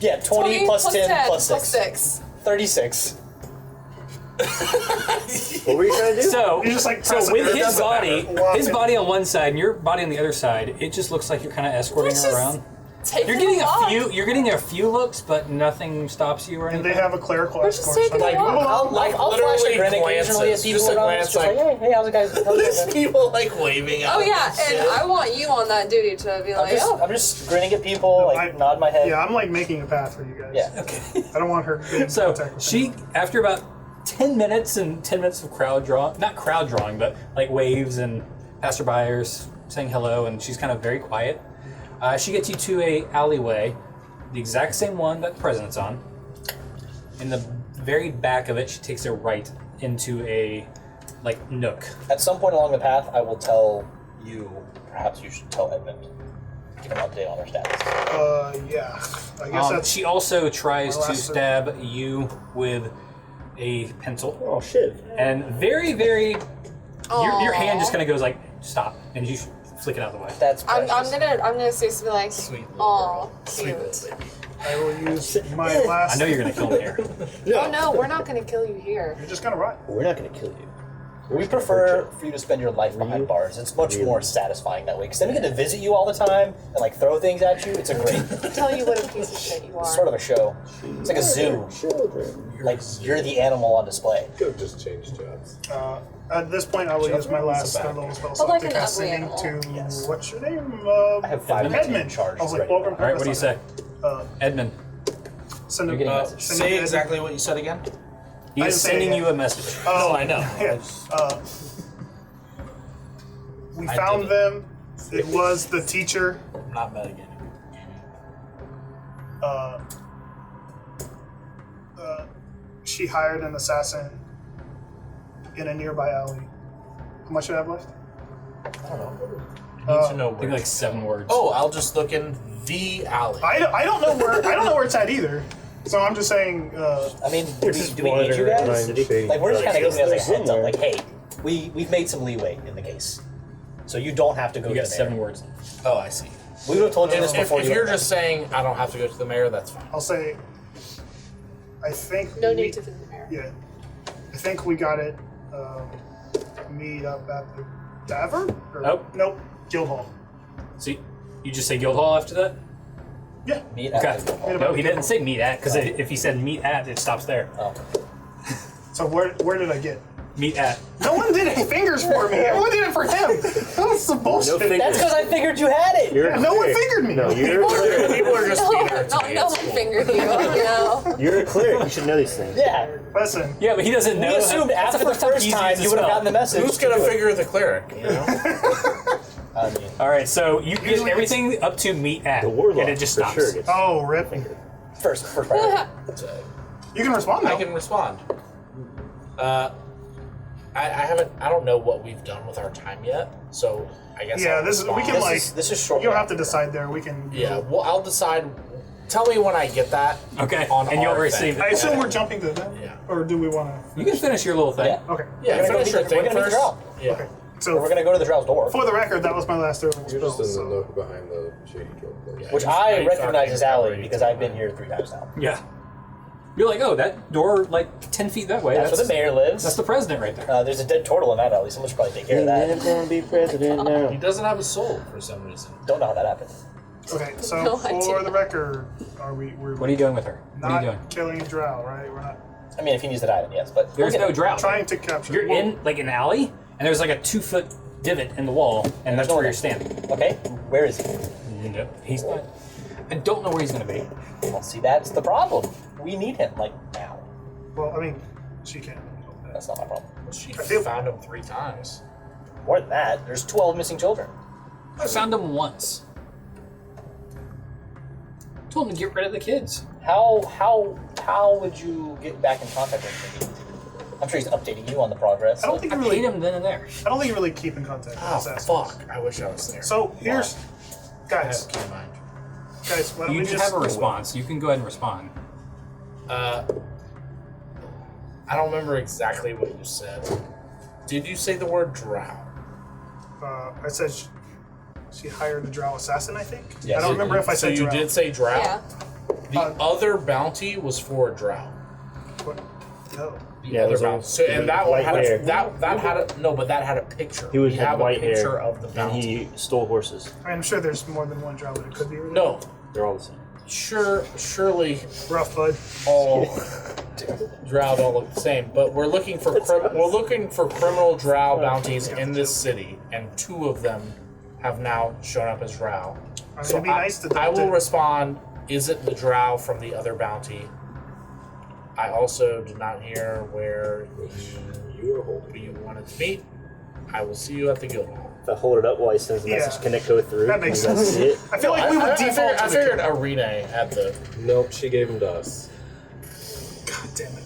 Yeah, 20 plus 10 plus 6. 6. 36. What were you trying to do? So, You're just like so pressing with it. his Doesn't body, matter. Walk his it. body on one side and your body on the other side, it just looks like you're kind of escorting Let's her just- around. Take You're them getting a along. few. You're getting a few looks, but nothing stops you or And anything. they have a clerical We're just escort. taking so a walk. I'll flash a grin occasionally at people just a around glance, us, just like, hey, how's it guys? How's it There's going? people like waving out. Oh yeah, and and shit. I want you on that duty to be like, I'm just grinning at people, like nod my head. Yeah, I'm like making a path for you guys. Yeah. Okay. I don't want her being So contact with she, anyone. after about 10 minutes and 10 minutes of not crowd drawing, but like waves and passerbyers saying hello, and she's kind of very quiet. She gets you to a alleyway, the exact same one that the president's on. In the very back of it, she takes a right into a like nook. At some point along the path, I will tell you. Perhaps you should tell Edmund. Give him an update on her status. Yeah. I guess that's. She also tries my to last stab you with a pencil, Oh shit. and very, very, your hand just kind of goes like stop, and you flick it out of the way. That's I'm precious. gonna say something like, Sweet little "Oh, Sweet cute." little baby. I will use my last. I know you're gonna kill me here. Oh no, we're not gonna kill you here. You're just gonna run. We're not gonna kill you. We prefer for you to spend your life behind bars. It's much more satisfying that way. Because then we get to visit you all the time and like throw things at you. It's a great, Tell you what a piece of shit you are. sort of a show. It's like a zoo. Children. Like you're the animal on display. Could have just changed jobs. At this point, I will use my last little spell slot like to an cast ugly singing animal. to Yes. what's your name? I have 5 minutes in Edmund. charge. I was like, ready. welcome. All right, what do you say, Edmund. Edmund? Send You're him. getting a message. send him Say to Edmund. exactly what you said again. I He's didn't say sending it you yet. a message. Oh, I know. Yeah. We I found did them. It was the teacher. I'm not metagaming. She hired an assassin in a nearby alley. How much do I have left? Need to know I think where. like 7 words. Oh, I'll just look in the alley. I don't know where it's at either. So I'm just saying. I mean, do just we need you water guys? behind shady Like we're just kind of giving you guys a heads up. somewhere. Like, hey, we've made some leeway in the case, so you don't have to go you to got the 7 mayor. words. Oh, I see. We would have told you this If before you. you're went. just saying I don't have to go to the mayor, that's fine. I'll say. I think. No we- need to visit the mayor. Yeah. I think we got it. Meet up at the tavern. Or, Nope. Guildhall. See, you just say Guildhall after that? Yeah. meet Okay. at the hall. No, he didn't say meet at, because if he said meet at, it stops there. Oh. So where did I get? Meet at. No one did any fingers for me. Everyone did it for him. That's some bullshit. fingers. That's because I figured you had it. You're No one cleric. fingered me. No, you're a cleric. People are just No, being there to me. no It's one cool. fingered you. No. You're a cleric. You should know these things. Yeah. Listen. Yeah, but he doesn't know. We assumed that's after the first he's time used you the would have spell. gotten the message. Who's gonna to do it. figure the cleric? You know. I mean, All right, so you get Usually everything up to meet at, The warlock and it just for stops. sure gets Oh, rip. fingered. first priority. You can respond now. I can respond. I haven't. I don't know what we've done with our time yet, so I guess. Yeah, I'll this is. We respond. can This is short. You don't have to decide there. We can. Yeah, well, I'll decide. Tell me when I get that. Okay, On and you'll our receive thing. I it. assume we're jumping to that. Yeah. Or do we want to? You can finish your little thing. Yeah. Okay. Yeah, We're gonna finish go your meet the- thing we're gonna meet the first. drow. Yeah. Okay. So we're So gonna go to the Drow's door, for the record, that was my last throw. You're just in the nook behind the shady drill place. which I recognize as alley because I've been here 3 times now. Yeah. You're like, oh, that door, like 10 feet that way. That's where the mayor lives. That's the president right there. There's a dead turtle in that alley. Someone should probably take care of And that. gonna be president now. He doesn't have a soul for some reason. Don't know how that happened. Okay. So No for idea. the record, we're What are you doing with her? What are you not doing? killing a drow, right? We're not I mean, if he needs that item, yes, but There's no drought. trying to capture. You're in like an alley, and there's like a 2-foot divot in the wall, and that's no where one you're standing. Okay, where is he? No, he's not. I don't know where he's gonna be. Well, see, that's the problem. We need him like now. Well, I mean, she can't. That's not my problem. She I feel- found him 3 times. More than that, there's 12 missing children. I found him once. Told him to get rid of the kids. How would you get back in contact with him? I'm sure he's updating you on the progress. I don't think I you paid really. him then and there. I don't think you really keep in contact with Oh assassins. fuck! I wish I was there. So here's, I guys, have key mind. why don't You we just just have a response. You can go ahead and respond. I don't remember exactly what you said. Did you say the word drow? I said she hired a drow assassin. I think. Yes. I don't remember if I So said you drow. did say drow. Yeah. The other bounty was for a drow. What? No. The Yeah, it other was bounty. So and that one white had hair. a, that had a no, but that had a picture. He would We have have white a picture hair, of the and bounty. he stole horses. I'm sure there's more than one drow that it could be. Related. No, They're all the same. Surely Rough, bud. all drow don't look the same, but we're looking for criminal drow bounties in this city, and 2 of them have now shown up as drow. It'd be nice to I will respond. Is it the drow from the other bounty? I also did not hear where you wanted to meet. I will see you at the guild hall. If I hold it up while he sends the message, can it go through? That makes Can you guys sense. see it? I feel like we would default to I the figured Arena had the. Nope, she gave him to us. God damn it.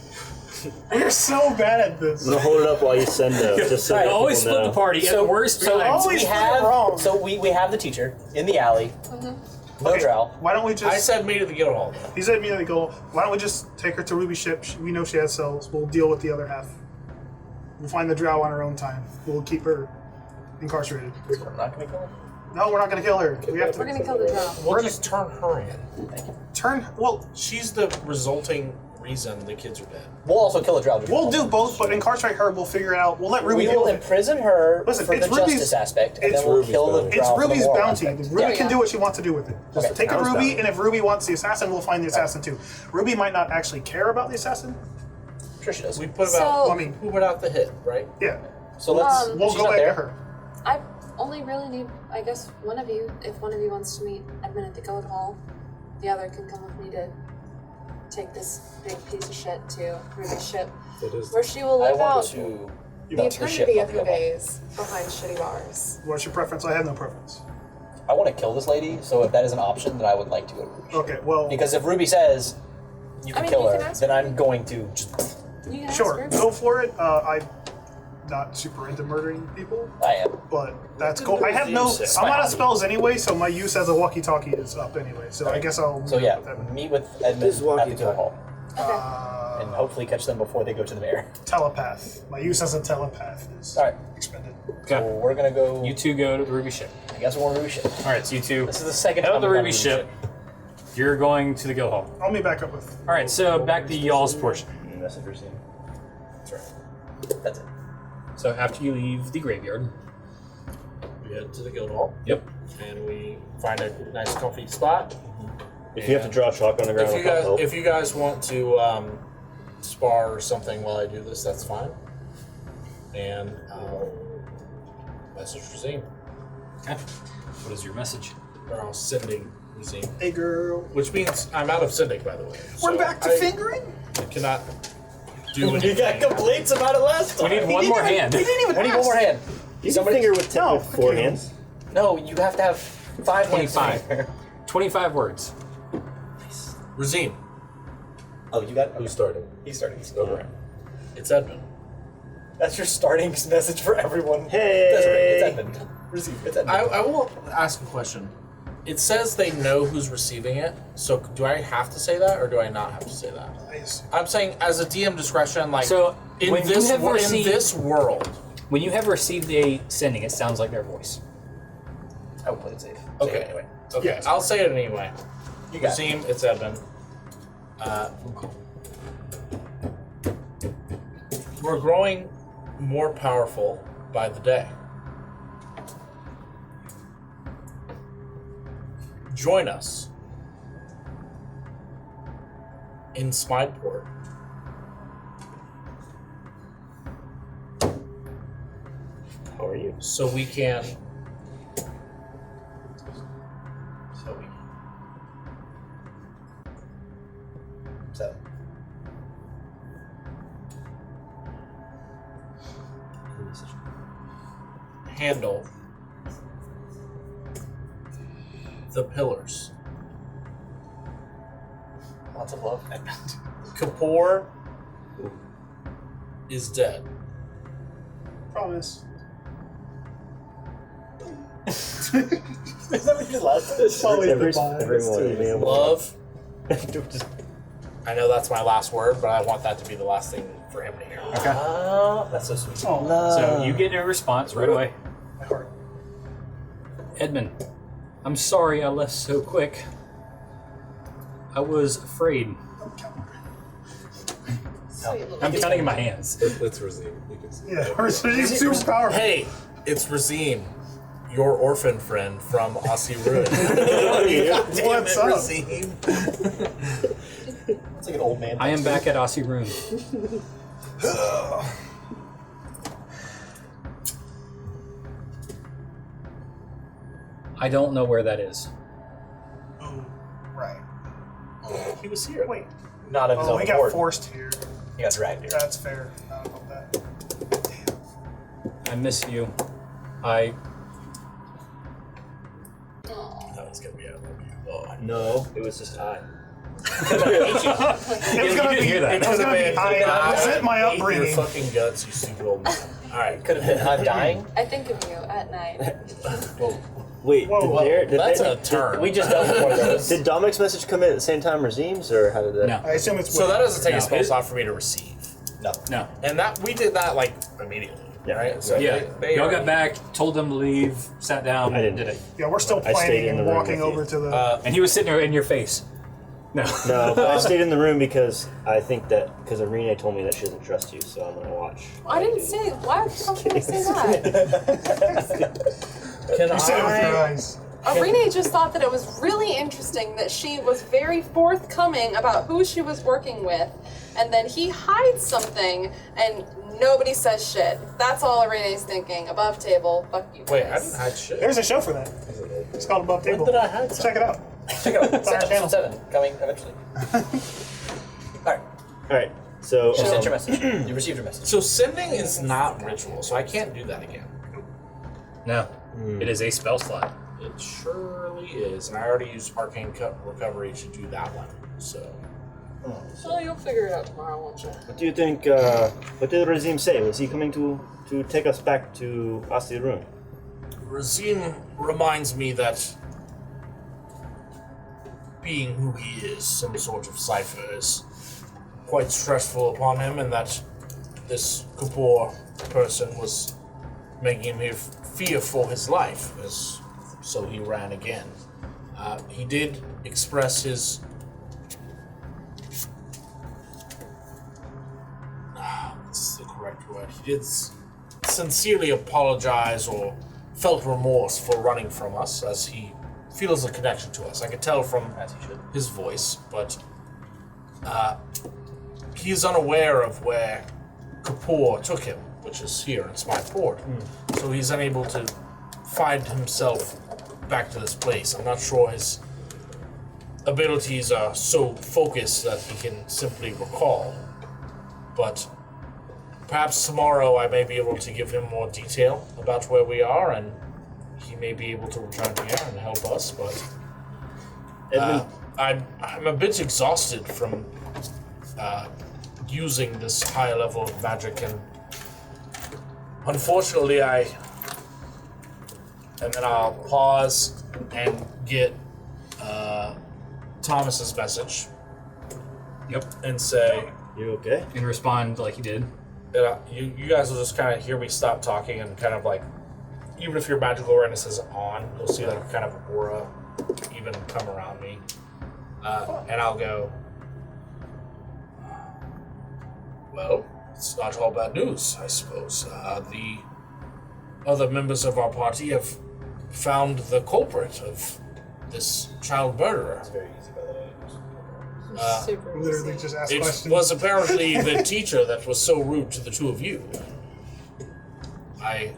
We're so bad at this. I'm gonna hold it up while you send them. Just so that Always people split know. the party. So- At worst, so times. always split it wrong. So we have the teacher in the alley. No drow. Why don't we just... I said meet at the guild hall. He said immediately go, why don't we just take her to Ruby's ship? We know she has cells. We'll deal with the other half. We'll find the drow on our own time. We'll keep her incarcerated. We're not going to kill him. No, we're not going to kill her. We have to We're gonna kill the drow. We'll just turn her in. turn... Well, She's the resulting reason the kids are dead. We'll also kill a drow. we'll do both, but incarcerate her. We'll figure it out. We'll let Ruby We deal will with it. imprison her Listen, for the it's Ruby's- justice aspect, and it's then we'll Ruby's kill the bounty. drow It's for the Ruby's moral bounty. aspect. Ruby Yeah. can do what she wants to do with it. Just take a Sounds Ruby, valid. and if Ruby wants the assassin, we'll find the assassin too. Ruby might not actually care about the assassin. I'm sure she does. We put So- about. I mean, Who put out the hit, right? yeah. So let's. We'll she's go not back there. to her. I only really need, I guess, one of you. If one of you wants to meet Edmund at the guild hall, the other can come with me to take this big piece of shit to Ruby's ship, It is. where she will I live want out to. the That's her ship, eternity not of the her guild hall. days behind shitty bars. What's your preference? I have no preference. I want to kill this lady, so if that is an option, then I would like to go to Ruby's ship. Okay, well, Because if Ruby says you can I mean, kill you her, can ask then Ruby. I'm going to just. You can ask sure, Ruby. go for it. I'm not super into murdering people, I am. but that's cool. I have no. I'm out of spells anyway, so my use as a walkie-talkie is up anyway. So I guess I'll. So meet yeah, up with Edmund. meet with Edmund This at the guild walkie-talkie. hall, and hopefully catch them before they go to the mayor. Telepath. My use as a telepath is All right. expended. So we're gonna go. You 2 go to the Ruby ship. I guess we're going to Ruby ship. All right, so you 2 This is the second head time out the we've gone Ruby to ship. You're going to the guild hall. I'll meet back up with. All right, so back to y'all's portion. Messenger scene. That's right. That's it. So after you leave the graveyard. We head to the guild hall. Yep. And we find a nice, comfy spot. If you have to draw chalk on the ground, If I'll you guys, help. if you guys want to spar or something while I do this, that's fine. And I'll message Razine. Okay. What is your message? Or I'll sending Razine. Hey, girl. Which means I'm out of sending, by the way. We're So back to I fingering. cannot do You anything. got complaints about it last We time. need one more hand. He didn't even We need one more hand. You can finger with, with 4 hands. No, you have to have 5 hands. 25. 25 words. Razine, Oh, you got. Who's starting? He's starting. Okay. it's Edmund. That's your starting message for everyone. Hey. That's right. It's Edmund. Receive. It's Edmund. I will ask a question. It says they know who's receiving it, so do I have to say that or do I not have to say that? Nice. I'm saying as a DM discretion, like So, in when you this have in received- this world. When you have received a sending, it sounds like their voice. I would play it safe. Say Okay. it anyway. Okay, Yes. I'll say it anyway. You got it. Razine, it's Edmund. We're growing more powerful by the day. Join us in Smideport. How are you? So we can. So. Handle the pillars. Lots of love. Kapoor is dead. Promise. Is that what you last? Everyone. Love. I know that's my last word, but I want that to be the last thing for him to hear. Okay. That's so sweet. So you get a response right away. My heart. Edmund, I'm sorry I left so quick. I was afraid. I'm counting in my hands. It's Razine. You can see. Yeah, we're super powerful. Hey, it's Razine. your orphan friend from Aussie Ruin. What's up? It's like an old man. I am back at Aussie Room. I don't know where that is. Oh, right. He was here. Wait. Not of his Oh, own he got accord. forced here. He got dragged here. That's fair. I don't know that. I miss you. I That was gonna be a oh, No, it was just I. It was gonna be. hear that. It was gonna be. I resent my hate your upbringing. fucking guts, you stupid old man. All right. Could have been I'm dying. I think of you at night. Wait, Whoa, That's a turn. We just dealt with one of those. did Dominic's message come in at the same time as Razim's, or how did that? no. I assume it's. So that doesn't take a No, spell it- slot for me to receive, No. No. and that we did that like immediately, right? So Yeah. they Y'all got already- back, told them to leave, sat down, I didn't. did it. Yeah, we're still I stayed planning in the and room walking with you. over to the. And he was sitting there in your face. No. No, but I stayed in the room because I think that because Irene told me that she doesn't trust you, so I'm gonna watch. I didn't say. Why the fuck did I say that? Can you said it with your I? eyes. Irene just thought that it was really interesting that she was very forthcoming about who she was working with, and then he hides something and nobody says shit. That's all Irene's thinking. Above table, fuck you. Wait, I guys. didn't hide shit. There's a show for that. It's called Above When Table. did I hide Check it out. Check it out. It's on our channel. Episode 7 coming eventually. Alright. All right, so You sent your message. You received your message. So sending is not ritual, so I can't do that again. No. It is a spell slot. It surely is, and I already used Arcane Recovery to do that one. So Well, you'll figure it out tomorrow, won't you? what do you think? What did Razim say? Was he coming to take us back to Asti Rune? Razim reminds me that being who he is, some sort of cipher, is quite stressful upon him, and that this Kapoor person was making him fear for his life, so he ran again. He did express his what's the correct word? He did sincerely apologize or felt remorse for running from us, as he feels a connection to us. I could tell from his voice, but he is unaware of where Kapoor took him, which is here in Smythe Port. So he's unable to find himself back to this place. I'm not sure his abilities are so focused that he can simply recall. But perhaps tomorrow I may be able to give him more detail about where we are, and he may be able to return here and help us. But I'm a bit exhausted from using this higher level of magic, and unfortunately and then I'll pause and get Thomas's message. Yep. And say, You okay? And respond like he did. you guys will just kind of hear me stop talking, and kind of like, even if your magical awareness is on, you'll see like kind of aura even come around me. And I'll go, well, it's not all bad news, I suppose. The other members of our party have found the culprit of this child murderer. It's very easy, by the way. Super Literally easy. just ask It questions. was apparently the teacher that was so rude to the two of you. I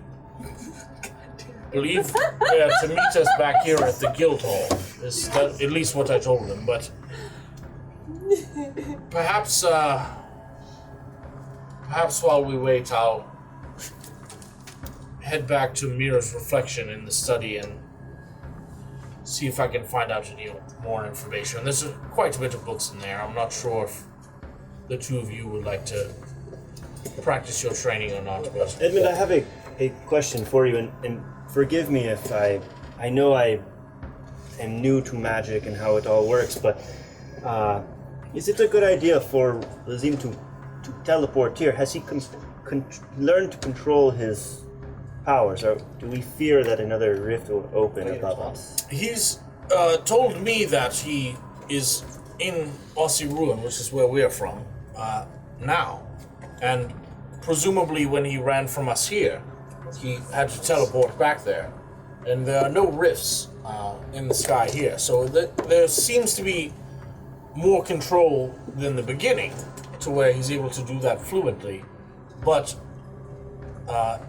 believe they are to meet us back here at the guild hall. Is that at least what I told them, but perhaps while we wait, I'll head back to Mira's reflection in the study and see if I can find out any more information. There's quite a bit of books in there. I'm not sure if the two of you would like to practice your training or not, but Edmund, I have a question for you, and forgive me if I know I am new to magic and how it all works, but is it a good idea for Lazim to teleport here? Has he learned to control his powers, or do we fear that another rift will open above us? he's told me that he is in Aussie Ruin, which is where we're from, now. And presumably when he ran from us here, he had to teleport back there. and there are no rifts in the sky here. So there seems to be more control than the beginning, to where he's able to do that fluently. But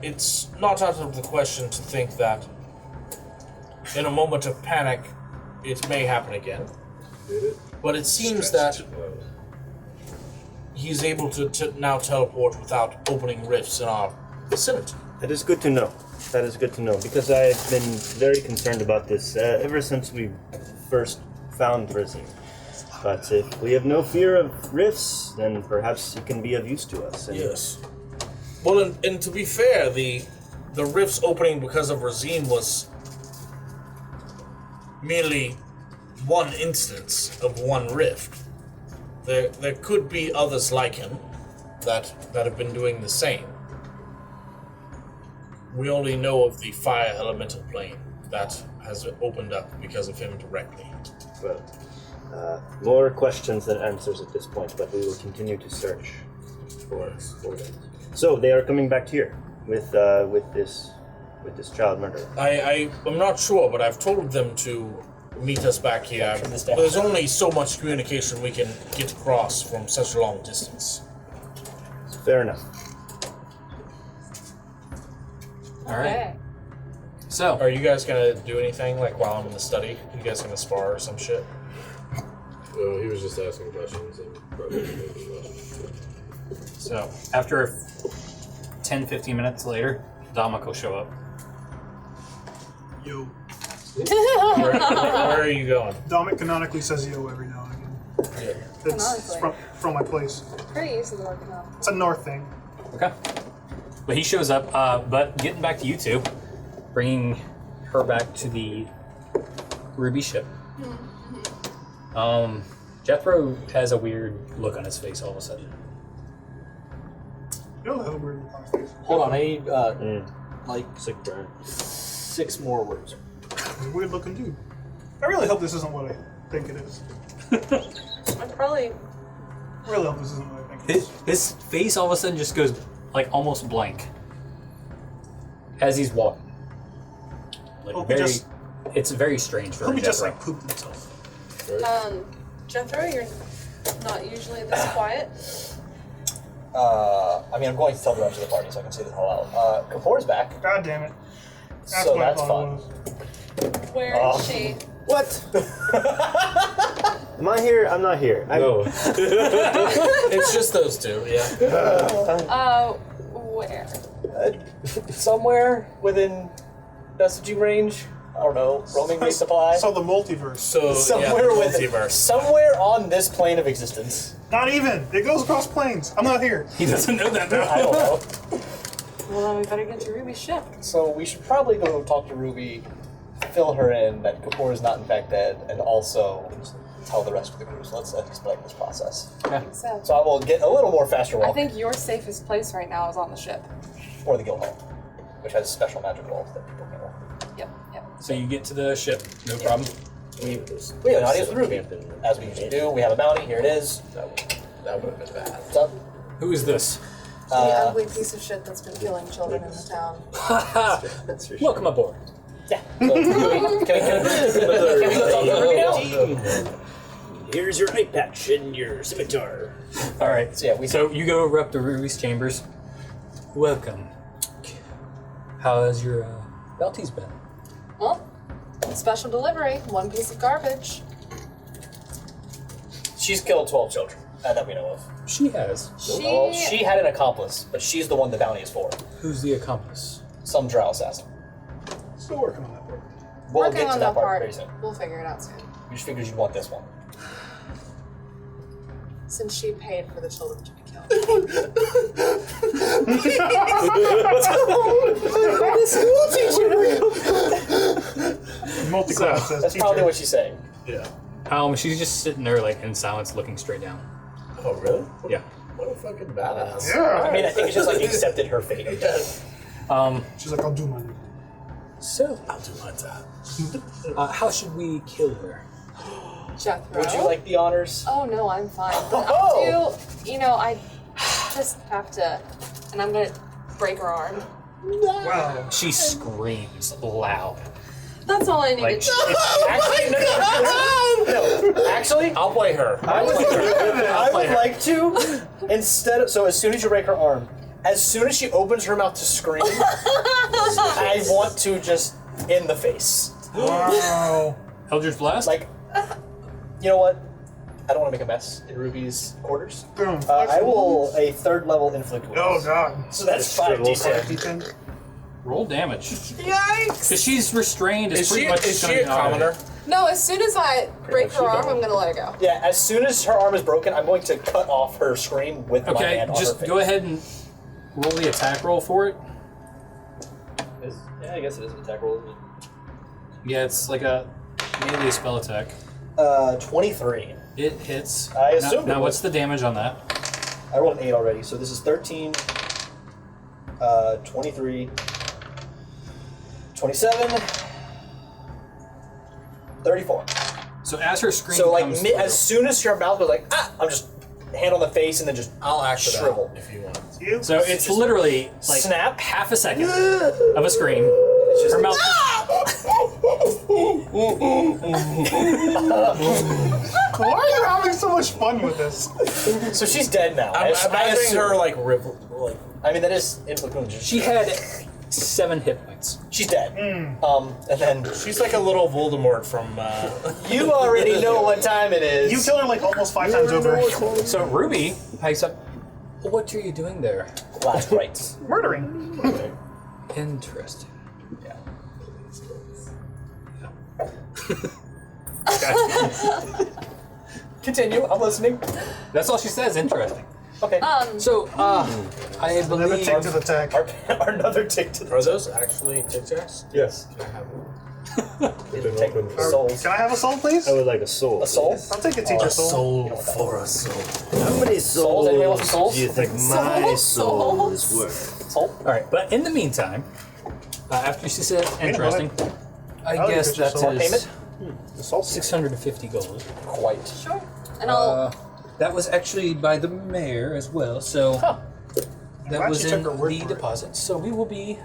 it's not out of the question to think that in a moment of panic, it may happen again. But it seems that he's able to now teleport without opening rifts in our vicinity. That is good to know. That is good to know, because I have been very concerned about this ever since we first found Brazil. But if we have no fear of rifts, then perhaps it can be of use to us. And Yes. Well, and to be fair, the rifts opening because of Razine was merely one instance of one rift. There could be others like him that have been doing the same. We only know of the fire elemental plane that has opened up because of him directly. Well, more questions than answers at this point, but we will continue to search for them. So they are coming back here with this child murderer. I'm not sure, but I've told them to meet us back here. There's only so much communication we can get across from such a long distance. Fair enough. All right. So, Are you guys gonna do anything, like, while I'm in the study? You guys gonna spar or some shit? Well, he was just asking questions and probably making questions. so after 10, 15 minutes later, Dominic will show up. Yo. Where are you going? Dominic canonically says yo every now and again. It's from my place. Pretty used to the word canal. It's a north thing. Okay. But he shows up, but getting back to you two, bringing her back to the Ruby ship. Jethro has a weird look on his face all of a sudden. You don't have a weird look on his face. Hold on, I need like Sick burn. 6 more words. He's a weird looking dude. I really hope this isn't what I think it is. I probably. I really hope this isn't what I think it is. His face all of a sudden just goes like almost blank as he's walking. Like Hope he very, just- it's very strange for Hope he just Jethro. like pooped himself. Jethro, you're not usually this quiet. I mean, I'm going to tell the rest of the party, so I can say this all out. Kapoor's back, God damn it. That's so what I that's thought fun. it was. Where is she? What? Am I here? I'm not here. No. It's just those two, yeah. Where? Somewhere within messaging range. I don't know. Roaming may supply. So the multiverse. So, Somewhere yeah, within, multiverse. somewhere on this plane of existence. Not even. It goes across planes. I'm not here. He doesn't know that I now. don't know. Well, then we better get to Ruby's ship. So we should probably go talk to Ruby, fill her in that Kapoor is not in fact dead, and also tell the rest of the crew. So let's expedite this process. So, So I will get a little more faster I walk, think your safest place right now is on the ship. or the guild hall, which has special magic rolls that people can roll. Yep, yep. So you get to the ship, no problem. We have an audience with Ruby, as we usually do. We have a bounty. Here it is. That would have been bad. What's up? Who is this? The ugly piece of shit that's been killing children in the town. That's for sure. Welcome aboard. Yeah. So, can we go talk to Ruby now? Here's your eye patch and your scimitar. All right. So, yeah, So you go up to Ruby's chambers. Welcome. How has your bounties been? Well, special delivery, one piece of garbage. She's killed 12 children that we know of. She has. Well, she had an accomplice, but she's the one the bounty is for. Who's the accomplice? Some drow assassin. Still working on that part. We'll Working get to on that that part very soon. We'll figure it out soon. We just figured you'd want this one. Since she paid for the children to be killed. Multi-class says That's teacher. probably what she's saying. Yeah. She's just sitting there like in silence, looking straight down. Oh, really? Yeah. What a fucking badass. Yeah. I mean, I think it's just like accepted her fate. She's like, I'll do my So, I'll do my time. how should we kill her? Jethro. Would you like the honors? Oh no, I'm fine. But Oh. I just have to, and I'm gonna break her arm. Wow. She screams loud. That's all I needed. Like, Actually, no. Actually, I'll play her. I would like to, instead of, so as soon as you break her arm, as soon as she opens her mouth to scream, I want to just in the face. Wow. Eldritch Blast? Like, you know what? I don't want to make a mess in Ruby's quarters. Boom. I will a 3rd level inflict wounds. Oh god. So that's Scribbles. 5d10. Roll damage. Yikes! Because she's restrained. It's Is pretty she, much is she coming a out of commoner? it. No, as soon as I break her arm, I'm gonna let it go. Yeah, as soon as her arm is broken, I'm going to cut off her scream with my Okay, hand on her just face. go ahead and roll the attack roll for it. Yeah, I guess it is an attack roll, isn't it? Yeah, it's like a melee spell attack. 23. It hits. I assumed Now, it what's was. the damage on that? I rolled an 8 already, so this is 13, 23, 27, 34. So as her scream So, like, comes as soon as your mouth was like, ah, I'm just hand on the face and then just I'll act it shrivel. out if you want. You? so it's literally like snap. half a second of a scream. Her mouth. Why are you having so much fun with this? So she's dead now. I'm imagining assume- her like I mean, that is inflict wounds. She had 7 hit points. She's dead. And then she's like a little Voldemort from. you already know what time it is. You kill her like almost 5 times over. So Ruby pipes up. What are you doing there? Last rites. Murdering. Interesting. Continue. I'm listening. That's all she says. Interesting. Okay. So, I Another believe. tick to the tech. Another tick to the Are those actually Tic Tacs? Yes. Can I have one? take souls. Can I have a soul, please? I would like a soul. A soul? I'll take a teacher soul. for a soul. How many Souls? Anybody want some souls? do you think my soul is worth? Soul? All right, but in the meantime, after she said interesting, I I'll guess get you that some is payment? 650 gold. Quite. Sure. And I'll. That was actually by the mayor as well, so that glad was she in took her word the for it. deposit. So we will be.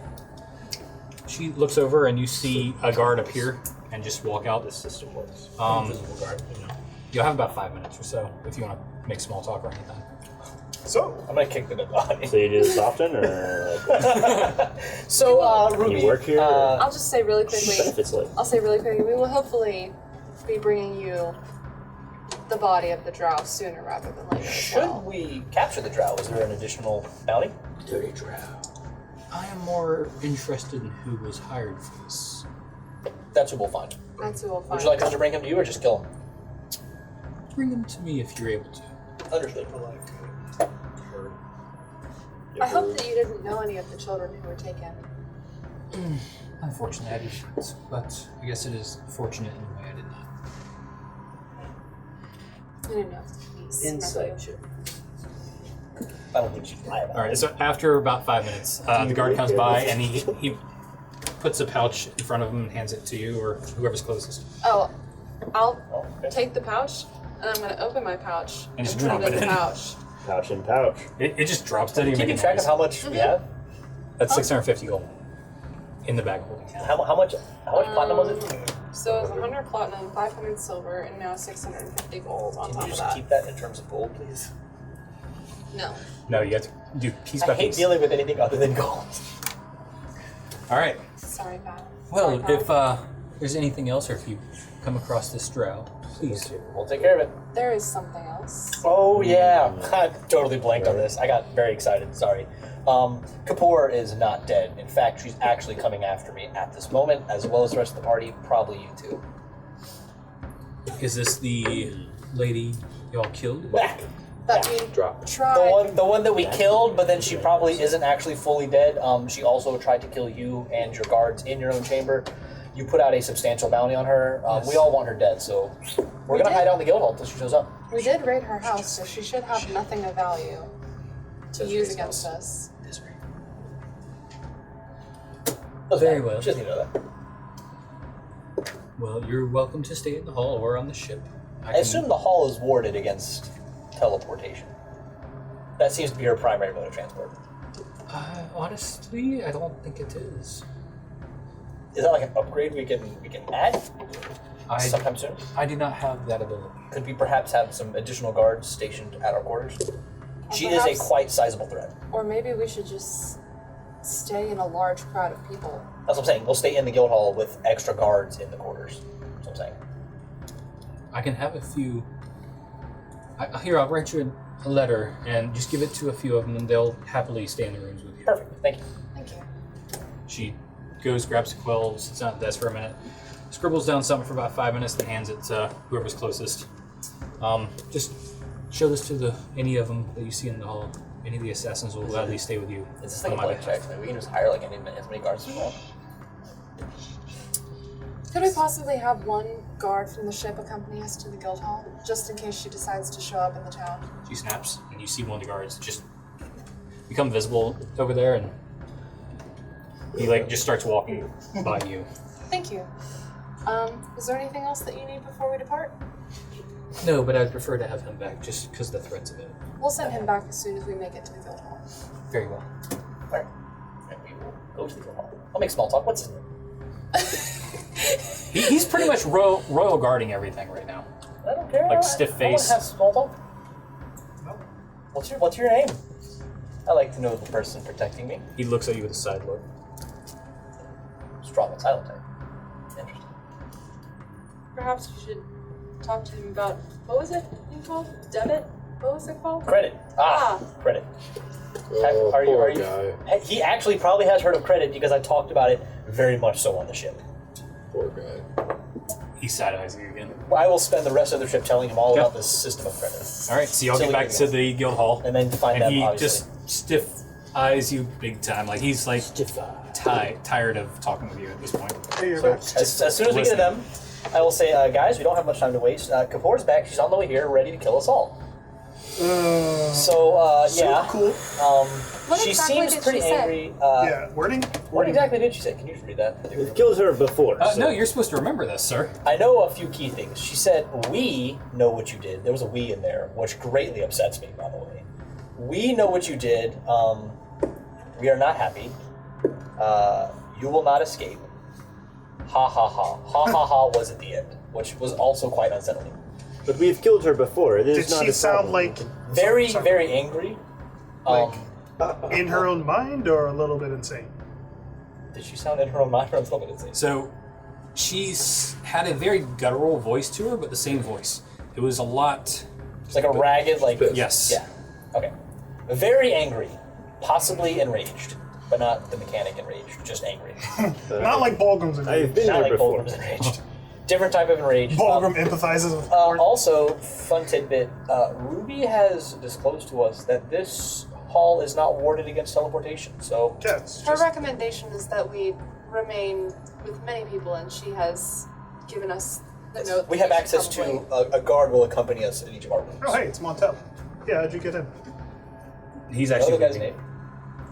She looks over and you see a guard appear and just walk out. This system works. Invisible guard. You know. You'll have about 5 minutes or so if you want to make small talk or anything. So, I'm gonna kick the dead body. So you do this often, or So, Ruby. you work here? or I'll just say really quickly. benefits like? I'll say really quickly. We will hopefully be bringing you the body of the drow sooner rather than later. As Should well. we capture the drow? Is there an additional bounty? Dirty drow. I am more interested in who was hired for this. That's who we'll find. That's who we'll find. Would you like us to bring him to you or just kill him? Bring them to me if you're able to. Understood. I hope that you didn't know any of the children who were taken. Unfortunately, I didn't, but I guess it is fortunate in a way I did not. I didn't know if the police. Insight check. I don't think she'd lie about All right, so after about 5 minutes, the guard comes by and he puts a pouch in front of him and hands it to you or whoever's closest. Oh, I'll okay. take the pouch and I'm gonna open my pouch And just put drop it in it the in. pouch. Pouch in pouch. It just drops dead. You Keeping make track of how much we have? That's 650 gold in the bag holding. How much platinum was it? So it's 100 platinum, 500 silver, and now 650 gold on Can top you of just that. keep that in terms of gold, please? No. No, you have to do piece I by hate piece. dealing with anything other than gold. All right. Sorry, Pat. Well, Sorry, if there's anything else or if you come across this drow, please. We'll take care of it. There is something else. Oh yeah, I totally blanked on this. I got very excited. Sorry. Kapoor is not dead. In fact, she's actually coming after me at this moment, as well as the rest of the party. Probably you too. Is this the lady y'all killed? That we Drop. tried. The one that we killed, but then she probably isn't actually fully dead. She also tried to kill you and your guards in your own chamber. You put out a substantial bounty on her. We all want her dead, so we're gonna did. hide out in the guild hall until she shows up. We did raid her house, so she should have nothing of value to use against us. Very well. Just need to know that. Well, you're welcome to stay in the hall or on the ship. I assume the hall is warded against teleportation. That seems to be her primary mode of transport. Honestly, I don't think it is. Is that like an upgrade we can add sometime soon? I do not have that ability. Could we perhaps have some additional guards stationed at our quarters? She is perhaps- a quite sizable threat. Or maybe we should just stay in a large crowd of people. That's what I'm saying. We'll stay in the guild hall with extra guards in the quarters. That's what I'm saying. I can have a few. Here, I'll write you a letter and just give it to a few of them, and they'll happily stay in the rooms with you. Perfect. Thank you. Thank you. She goes, grabs a quill, sits down at the desk for a minute, scribbles down something for about 5 minutes, then hands it to whoever's closest. Just show this to any of them that you see in the hall. Any of the assassins will gladly stay with you. It's just like a on my blank behalf. check. Like, we can just hire like as many guards as we want. Could we possibly have one guard from the ship accompany us to the guild hall, just in case she decides to show up in the town? She snaps, and you see one of the guards just become visible over there, and he just starts walking by you. Thank you. Is there anything else that you need before we depart? No, but I'd prefer to have him back just because the threats of it. We'll send him back as soon as we make it to the guild hall. Very well. Alright. And we will go to the guild hall. I'll make small talk. What's his name? He's pretty much royal guarding everything right now. I don't care. Like stiff I want face. to have small talk. What's your name? I like to know the person protecting me. He looks at you with a side look. Strong and silent type. Interesting. Perhaps we should talk to him about, what was it called? Debit? What was it called? Credit. Credit. Oh, Are poor you? guy. He actually probably has heard of credit because I talked about it very much so on the ship. Poor guy. He side-eyes you again. I will spend the rest of the trip telling him all about this system of credit. All right, so y'all Silly get back to the guild hall, and then find and them, he obviously. just stiff eyes you big time. Like he's tired of talking with you at this point. Hey, you're So back. as soon as we get to them, I will say, guys, we don't have much time to waste. Kapoor's back. She's on the way here, ready to kill us all. Yeah. Cool. What She exactly seems did pretty she say? angry. Yeah, wording? What exactly did she say? Can you just read that? We've killed her before. so- No, you're supposed to remember this, sir. I know a few key things. She said, "We know what you did." There was a "we" in there, which greatly upsets me, by the way. We know what you did. We are not happy. You will not escape. Ha ha ha. Ha ha ha was at the end, which was also quite unsettling. But we've killed her before. It is Did not she a sound problem. like Very, sorry. very angry. in her own mind or a little bit insane? Did she sound in her own mind or something insane? So she's had a very guttural voice to her, but the same voice. It was a lot. It's like a ragged, like... Yes. Yeah. Okay. Very angry. Possibly enraged. But not the mechanic enraged. Just angry. Not like Balgrim's I've enraged. been Not there like before. Balgrim's enraged. Different type of enraged. Balgrim empathizes with Also, fun tidbit, Ruby has disclosed to us that this hall is not warded against teleportation, so... Yes. Her recommendation is that we remain with many people, and she has given us the note. We that have should access probably- to... A guard will accompany us in each of our rooms. Oh, hey, it's Montel. Yeah, how'd you get in? He's You know actually the guy's name?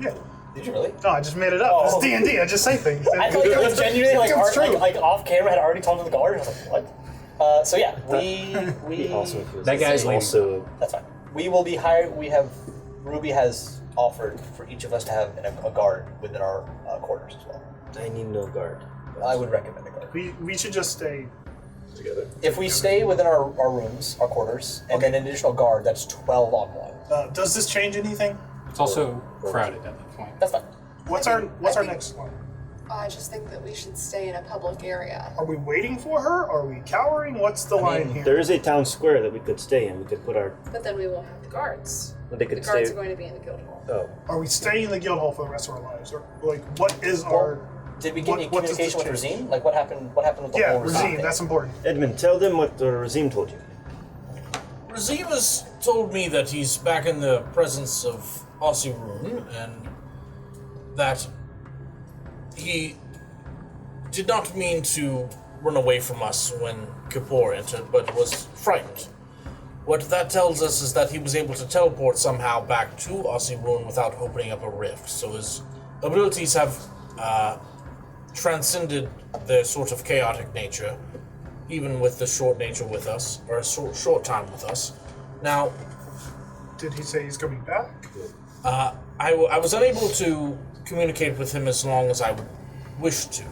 Yeah. Did you really? No, I just made it up. Oh. It's D&D. I just say things. I thought you was genuinely like, It's true. like off camera had already talked to the guard. And I was like, what? So yeah, we Also, That guy's leaving. also that's fine. We will be hired. We have Ruby has offered for each of us to have a guard within our quarters as well. I need no guard. I would recommend a guard. We should just stay. Together. If we stay within our rooms, our quarters, and then an additional guard, that's 12 on 1. Does this change anything? It's also crowded at that point. That's fine. What's our think- next one? I just think that we should stay in a public area. Are we waiting for her? Are we cowering? What's the line here? There is a town square that we could stay in. We could put our. But then we won't have the guards. They The could guards stay. are going to be in the guild hall. Oh, Are we staying in the guild hall for the rest of our lives? Or like, what is our? Did we get any what does communication with this change? Razim? Like what happened? What happened with the Yeah, whole Razim Razim. thing? That's important. Edmund, tell them what the Razim told you. Razim has told me that he's back in the presence of Ossirun and that he did not mean to run away from us when Kapoor entered, but was frightened. What that tells us is that he was able to teleport somehow back to Ossirun without opening up a rift, so his abilities have transcended their sort of chaotic nature, even with the short nature with us, or a short time with us. Now, Did he say he's coming back? I was unable to communicate with him as long as I wished to.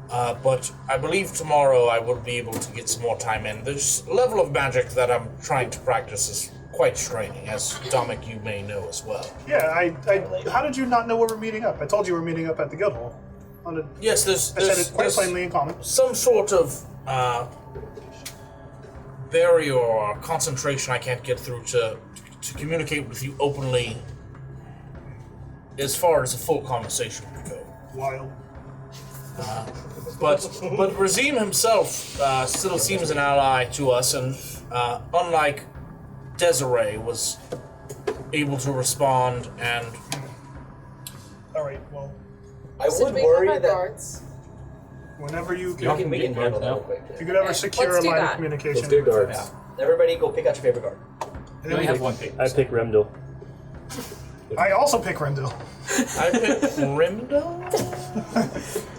But I believe tomorrow I will be able to get some more time in. This level of magic that I'm trying to practice is quite straining, as Dominic, you may know as well. Yeah, how did you not know where we're meeting up? I told you we're meeting up at the guild hall. Yes, I said it quite plainly in common. Some sort of barrier or concentration I can't get through to communicate with you openly as far as a full conversation would go. Wild. But Razim himself still seems an ally to us, and unlike Desiree, was able to respond and... All right, well, I So would we worry have our that. guards. whenever you Y'all can, can We can get handle guards that real now. quick. if you could ever Okay, secure let's a do line of that. communication. Let's do guards. Yeah. Everybody go pick out your favorite guard. And We only then have one pick. I pick Remdil. I also pick Rendell. I picked Rimdo?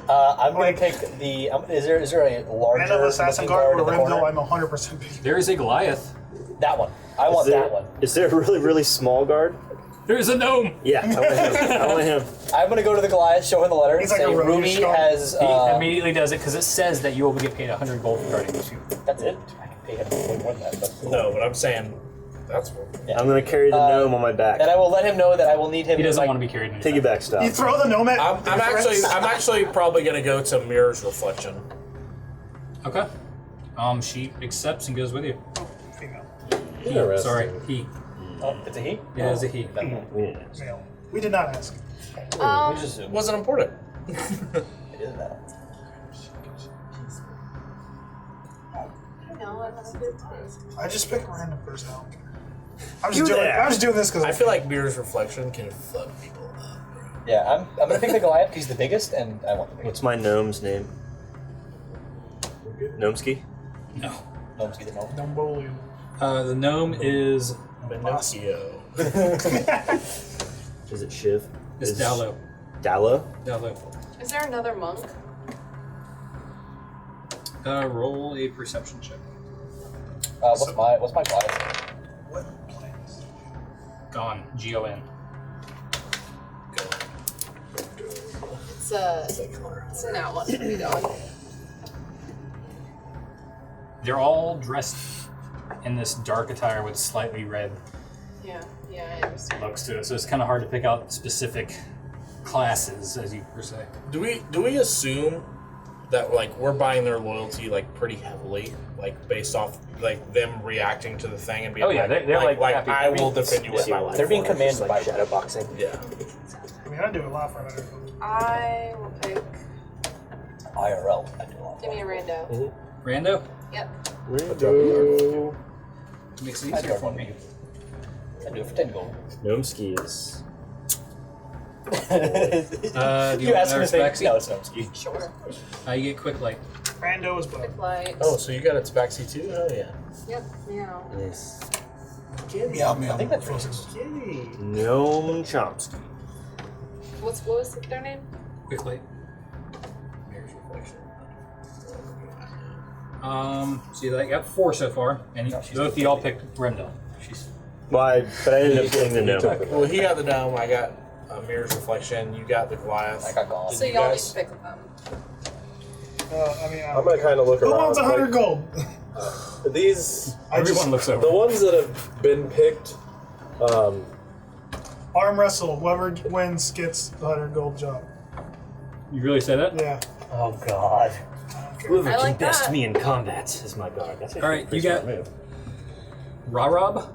I'm gonna pick the. Is there a larger And of Assassin looking Guard guard with in the Rendell, corner? I'm 100% picking. There is a Goliath. That one. I want that one. Is there a really, really small guard? There's a gnome. Yeah, I want him. I want him. I'm gonna go to the Goliath, show him the letter, He's and like say a roguish Rumi guard. has. He immediately does it because it says that you will get paid 100 gold for guarding this. That's it. I can pay him way more than that. But No, but I'm saying that's what... I'm gonna carry the gnome on my back. and I will let him know that I will need him. He doesn't like, want to be carried in his Piggyback style. You throw the gnome at I'm actually probably gonna go to Mirror's Reflection. Okay. She accepts and goes with you. female. Interesting. Sorry, he. Oh, it's a he. Yeah, it's a he. Male. We did not ask. We just assumed Wasn't important. it is now. I know, I'm having a good day. I just pick a random person. I don't care. I'm just doing this because I feel like Mirror's Reflection can fuck people up, bro. Yeah, I'm gonna pick the Goliath because he's the biggest, and I want the biggest. What's my gnome's name? Gnomeski? No. Gnome's the gnome. Dumbolian. The gnome is Pinocchio. Is it Shiv? It's Dallo. Dallo? Dallo. Is there another monk? Roll a perception check. What's my Goliath? What plans? Gone. G-O-N. It's an out one for me, dog. They're all dressed in this dark attire with slightly red Yeah, I understand. looks to it, so it's kind of hard to pick out specific classes, as you per se. Do we assume that like we're buying their loyalty like pretty heavily, like based off like them reacting to the thing and being Oh, yeah, they're, like, happy. I will defend you with my life. They're being commanded by shadow boxing. Yeah. I mean, I do a lot for her. I will pick. IRL. I do a lot. Give me a rando. Rando? Yep. Rando. Makes it I easier do for me. I do it for 10 gold. Gnomeski is. Do you You want ask him another his name? Spaxy? No, it's Gnomesky. Sure. You get quick light. Rando is Quick both. light. Oh, so you got its backseat too? Oh yeah. Yep. Meow. Yes. Meow, meow. I think that's racist. Gnome Chomsky. What was their name? Quick light. Mirror's Reflection. So you got 4 so far, and both of y'all picked Remdel. Well, but I ended up getting the gnome. Well, he got the dome. I got Mirror's Reflection. You got the Goliath. I got gone. So you y'all need guys- to pick them. I mean, I'm gonna kind of look who around. wants 100 like, gold? These, Everyone looks over. the ones that have been picked, Arm wrestle. Whoever wins gets the 100 gold job. You really say that? Yeah. Oh God. Whoever I can like best that. me in combat is my guard. That's All right, you got Rarob.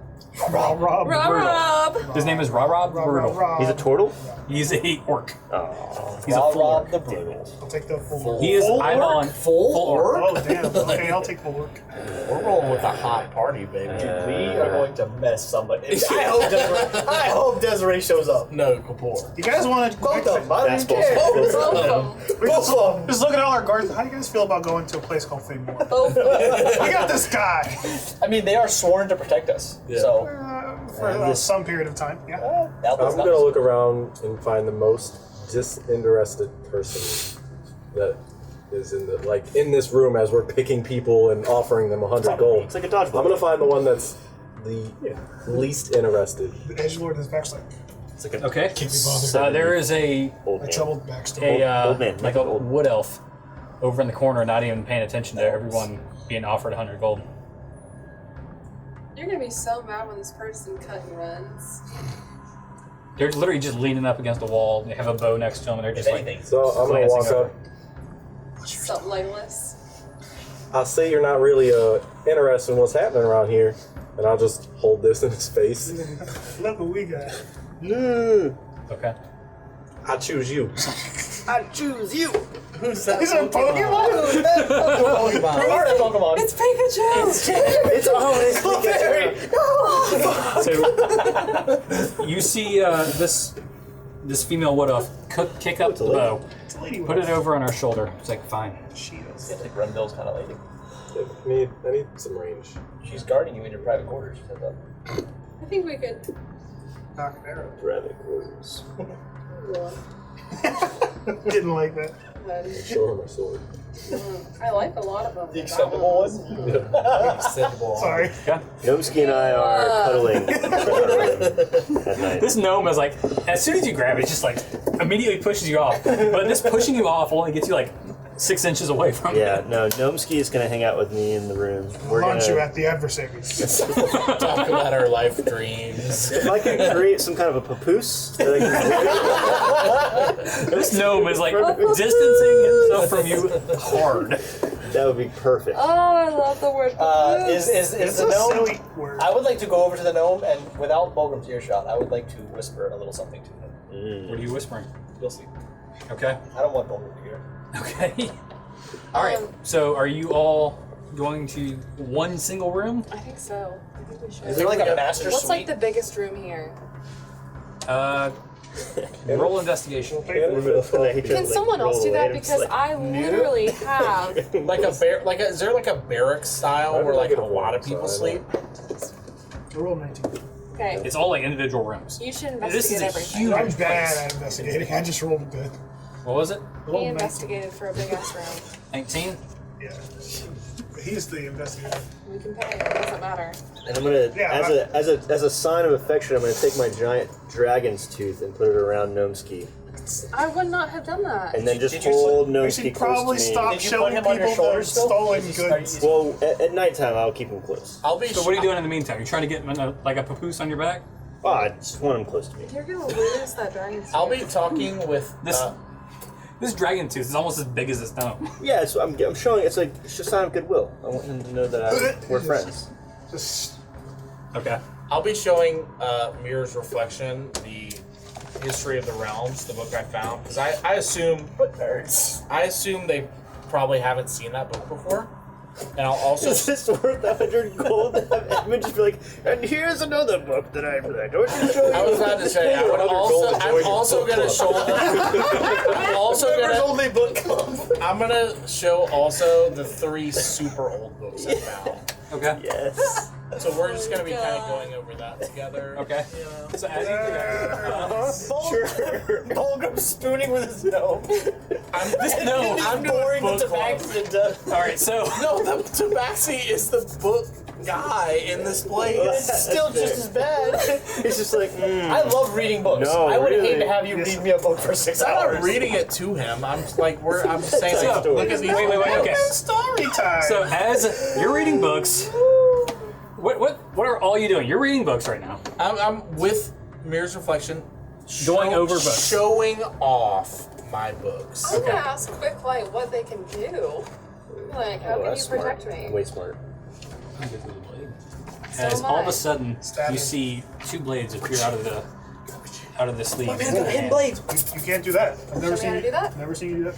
Rob. Rob! His name is Rarob Brutal. He's a turtle? He's a orc. Oh. He's a full Rob orc. the Brutal. I'll take the full. He is full I'm orc? on Full orc. Oh damn. Okay, I'll take full work. We're rolling with a hot party, baby. We are going to mess somebody. I hope Desiree shows up. No, Kapoor. You guys want to? Both of them. I don't even Fastball. care. Both of them. Both of them. Just look at all our guards. How do you guys feel about going to a place called Figmore? Both of them. We got this guy I mean, they are sworn to protect us. Yeah. So for some period of time. Yeah. that was I'm nice. gonna look around and find the most disinterested person that is in this room as we're picking people and offering them 100 gold. It's like a dodgeball. I'm gonna find the one that's the least interested. The edgelord in his back's like, It's like a Okay. Can't be bothered. So there is a old I man. troubled backstory. Old man, like a wood elf over in the corner, not even paying attention to everyone being offered 100 gold. You're gonna be so mad when this person cut and runs. They're literally just leaning up against the wall. They have a bow next to them, and they're If just like, anything, So I'm gonna walk up. Something legless. I see you're not really interested in what's happening around here, and I'll just hold this in his face. Look what we got. okay. I choose you. I choose you. Who's that? Is it a Pokemon? Who's that Pokemon? Who are that Pokemon? It's Pikachu! So you see this female wood elf kick up the bow, It's a lady put it over on her shoulder. It's like, fine. She is. Yeah, like Rendell's kind of lady. I need some range. She's guarding you in your private quarters. I think we could. Knock an arrow. Rabbit quarters. Didn't like that. Show her my sword. I like a lot of them. The extendable one? Extendable one. Sorry. Yeah. Gnomsky and I are cuddling at night. This gnome is like, as soon as you grab it, it just like immediately pushes you off. But this pushing you off only gets you like 6 inches away from Yeah, it. no, Gnomsky is going to hang out with me in the room. We're Launch you gonna, at the adversaries. Talk about our life dreams. if I can create some kind of a papoose that I can This gnome is like distancing himself from you hard. that would be perfect. Oh, I love the word. Is It's the a gnome? silly word. I would like to go over to the gnome and, without Bulgrim's earshot, I would like to whisper a little something to him. What are you whispering? You'll see. Okay. I don't want Bulgrim to hear. Okay. All right. So are you all going to one single room? I think so. I think we should. Is there like a master What's like suite? the biggest room here? Roll investigation. Can someone else do that? Because I literally have. Like a bear, is there like a barrack style where like a lot of people sleep? Roll 19. Okay, It's all like individual rooms. you should This is investigate a everything. huge I'm place. bad at investigating. I just rolled good. What was it? He Roll 19. investigated for a big ass room. 19? Yeah. He's the investigator. We can pay. It doesn't matter. And I'm gonna, Yeah, as a sign of affection, I'm gonna take my giant dragon's tooth and put it around Gnomsky, I would not have done that. and then just Did you hold We Gnomsky should close probably to me. stop Did you showing put him on your people the shoulder still? stolen Is he- goods. Well, at nighttime, I'll keep him close. I'll be. So what are you doing in the meantime? You're trying to get like a papoose on your back? Oh, I just want him close to me. You're gonna lose that dragon. I'll be talking with This dragon tooth is almost as big as this gnome. Yeah, it's, I'm showing. It's like it's just a sign of goodwill. I want him to know that we're friends. Just Okay. I'll be showing Mirror's Reflection, the history of the realms, the book I found, because I assume I assume they probably haven't seen that book before, and I'll also. Is this worth 100 gold? Edmund just be like, and here's another book that I read. Don't you show I was about to say I'm also gonna show. I'm also gonna. only book club. I'm gonna show also the 3 super old books I found. Okay. Yes. So we're just gonna be kind of going over that together. Okay. So as you do that, Sure. Bulgrim spooning with his gnome. I'm boring doing the book club. tabaxi to death. all right. So No, the Tabaxi is the book guy in this place. It's still just as bad. He's just like, I love reading books. No, I would hate really. to have you read me a book for 6 I'm hours. not reading it to him. I'm like, I'm just saying, like, So, look at these. wait. Okay. story time. So as you're reading books, what are all you doing? You're reading books right now. I'm with Mirror's Reflection, Going over books. showing off my books. I'm gonna ask quick, like, what they can do. Like, how oh, can you that's smart. protect me? Way smart. As all of much. a sudden Stab you him. see 2 blades appear out of the sleeve. Man's got a hidden blade. You can't do that. I've never Show me seen how you to do that? Never seen you do that.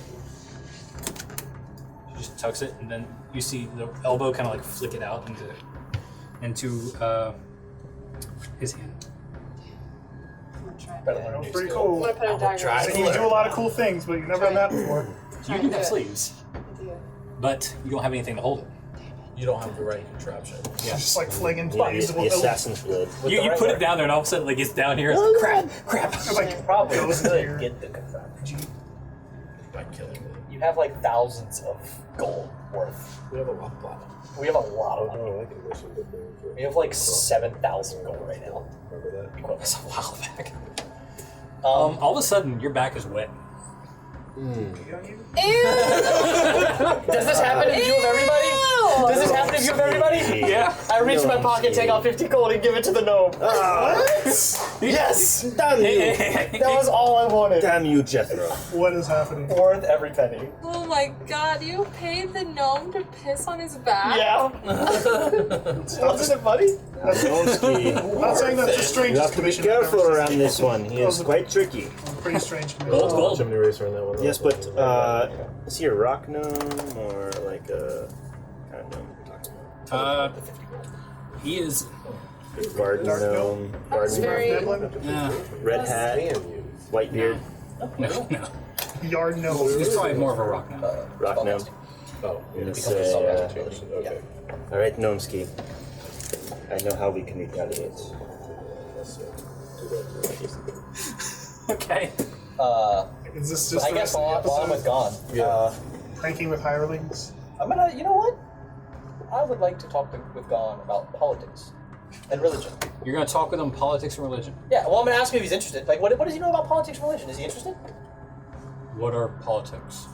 She just tucks it, and then you see the elbow kind of like flick it out into his hand. I'm gonna try it. Better That learn was new pretty skill. cool. I'm gonna put a dagger. try in to it. You do a lot of cool things, but you've never done that before. You do have sleeves, I do. but you don't have anything to hold it. You don't have the right contraption. Yeah. Just like flinging Yeah, usable the assassin's blood. You put it down there, and all of a sudden, like it's down here. It's like, crap. It's like Probably goes could here. get the contraption. By killing me. You have like thousands of gold worth. We have a lot of platinum. We have a lot of money. Oh, I can mission the thing for. We have like 7,000 gold right now. Remember that? Equipment. That's a while back. All of a sudden, your back is wet. Ew! Does this happen in view of everybody? Does this happen in view of everybody? Yeah. I reach in my pocket, take out 50 gold, and give it to the gnome. Yes! Damn you! That was all I wanted. Damn you, Jethro. What is happening? Worth every penny. Oh my god, you paid the gnome to piss on his back? Yeah. Wasn't it funny? Gnome-ski. I'm not saying that's the You strangest have to be commission I've careful ever around seen. this one. He is quite tricky. Pretty strange commission. Gold. Chimney racer in that one. Yes, but is he a rock gnome or like a kind of gnome we're talking about? He is. Garden gnome, That's very... red hat, white beard, No. Yard He's gnome. probably more of a rock now. rock gnome. Oh, yeah. Let's Becomes a say, sub-entity. Okay. all right, Gnomeski. I know how we can retaliate. Okay. Is this just I the guess rest of the while I'm with episode? Gon, Pranking with hirelings? I'm gonna, you know what? I would like to talk with Gon about politics and religion. You're gonna talk with him politics and religion. Yeah, well, I'm gonna ask him if he's interested. Like, what does he know about politics and religion? Is he interested? What are politics?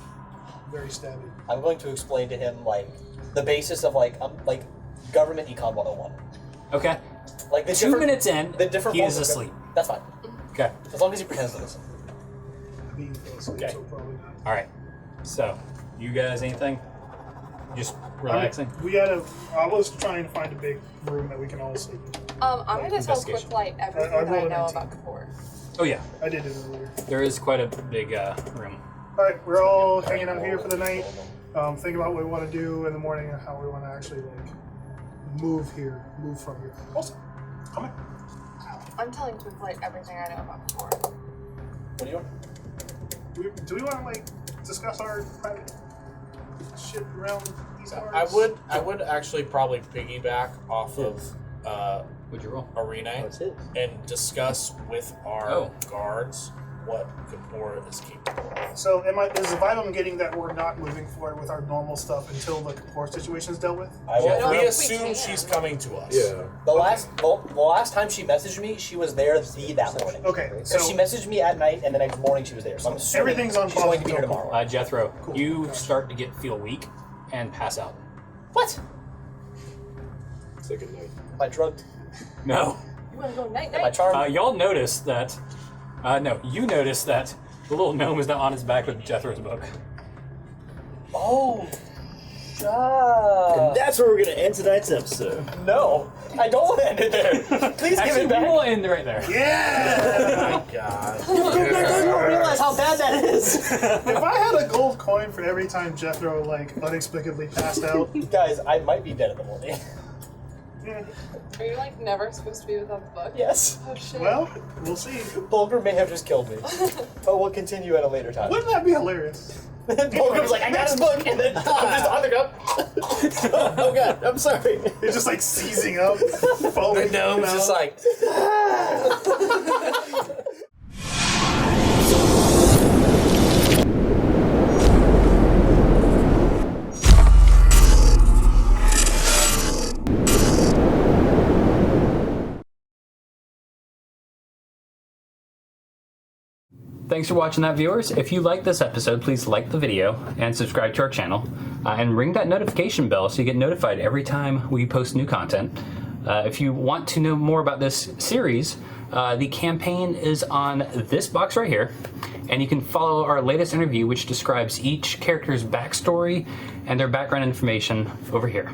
Very stabby. I'm going to explain to him, like, the basis of, like government econ 101. Okay. Like, the 2 different- minutes in, the different he is forms of asleep. That's fine. Okay. As long as he pretends to listen. Being asleep, Okay. so probably not. All right. So, you guys, anything? Just relaxing. I was trying to find a big room that we can all sleep in. I'm gonna tell Investigation. Quick Light everything I that I rolled a know 19. about Kapoor. Oh yeah, I did it earlier. there is quite a big room. Alright, we're all hanging out here for the night. Think about what we want to do in the morning and how we want to actually, move from here. Also, come on. I'm telling Quick Light everything I know about Kapoor. What do you want? Do we want to, discuss our private shit around these hours? I would actually probably piggyback off of Would you roll? Arena That's it. and discuss with our Oh. guards what Kapoor is capable of. So, is the vibe I'm getting that we're not moving forward with our normal stuff until the core situation is dealt with? I will. don't We think we assume can. she's coming to us. Yeah. The last time she messaged me, she was there that morning. Okay, So so she messaged me at night, and the next morning she was there. So I'm assuming Everything's on she's going to pause be here until tomorrow. Jethro, you start to feel weak and pass out. What? Say good night. Am I drugged? No. You wanna go night Am I night? charmed? Y'all notice that. No, you notice that the little gnome is now on his back with Jethro's book. Oh, And shut. that's where we're gonna end tonight's episode. No, I don't want to end it there. Please Actually, give it we will back. end right there. yeah! God. You don't realize how bad that is. If I had a gold coin for every time Jethro unexplicably passed out, Guys, I might be dead in the morning. Are you never supposed to be without the book? Yes. Oh shit. well, we'll see. Bulger may have just killed me, but we'll continue at a later time. Wouldn't that be hilarious? Bulger was like, I got his book, and then I'm just on the ground. Oh god, I'm sorry. It's just seizing up, falling down. It's just like, Thanks for watching that, viewers. If you like this episode, please like the video and subscribe to our channel. And ring that notification bell so you get notified every time we post new content. If you want to know more about this series, the campaign is on this box right here. And you can follow our latest interview, which describes each character's backstory and their background information over here.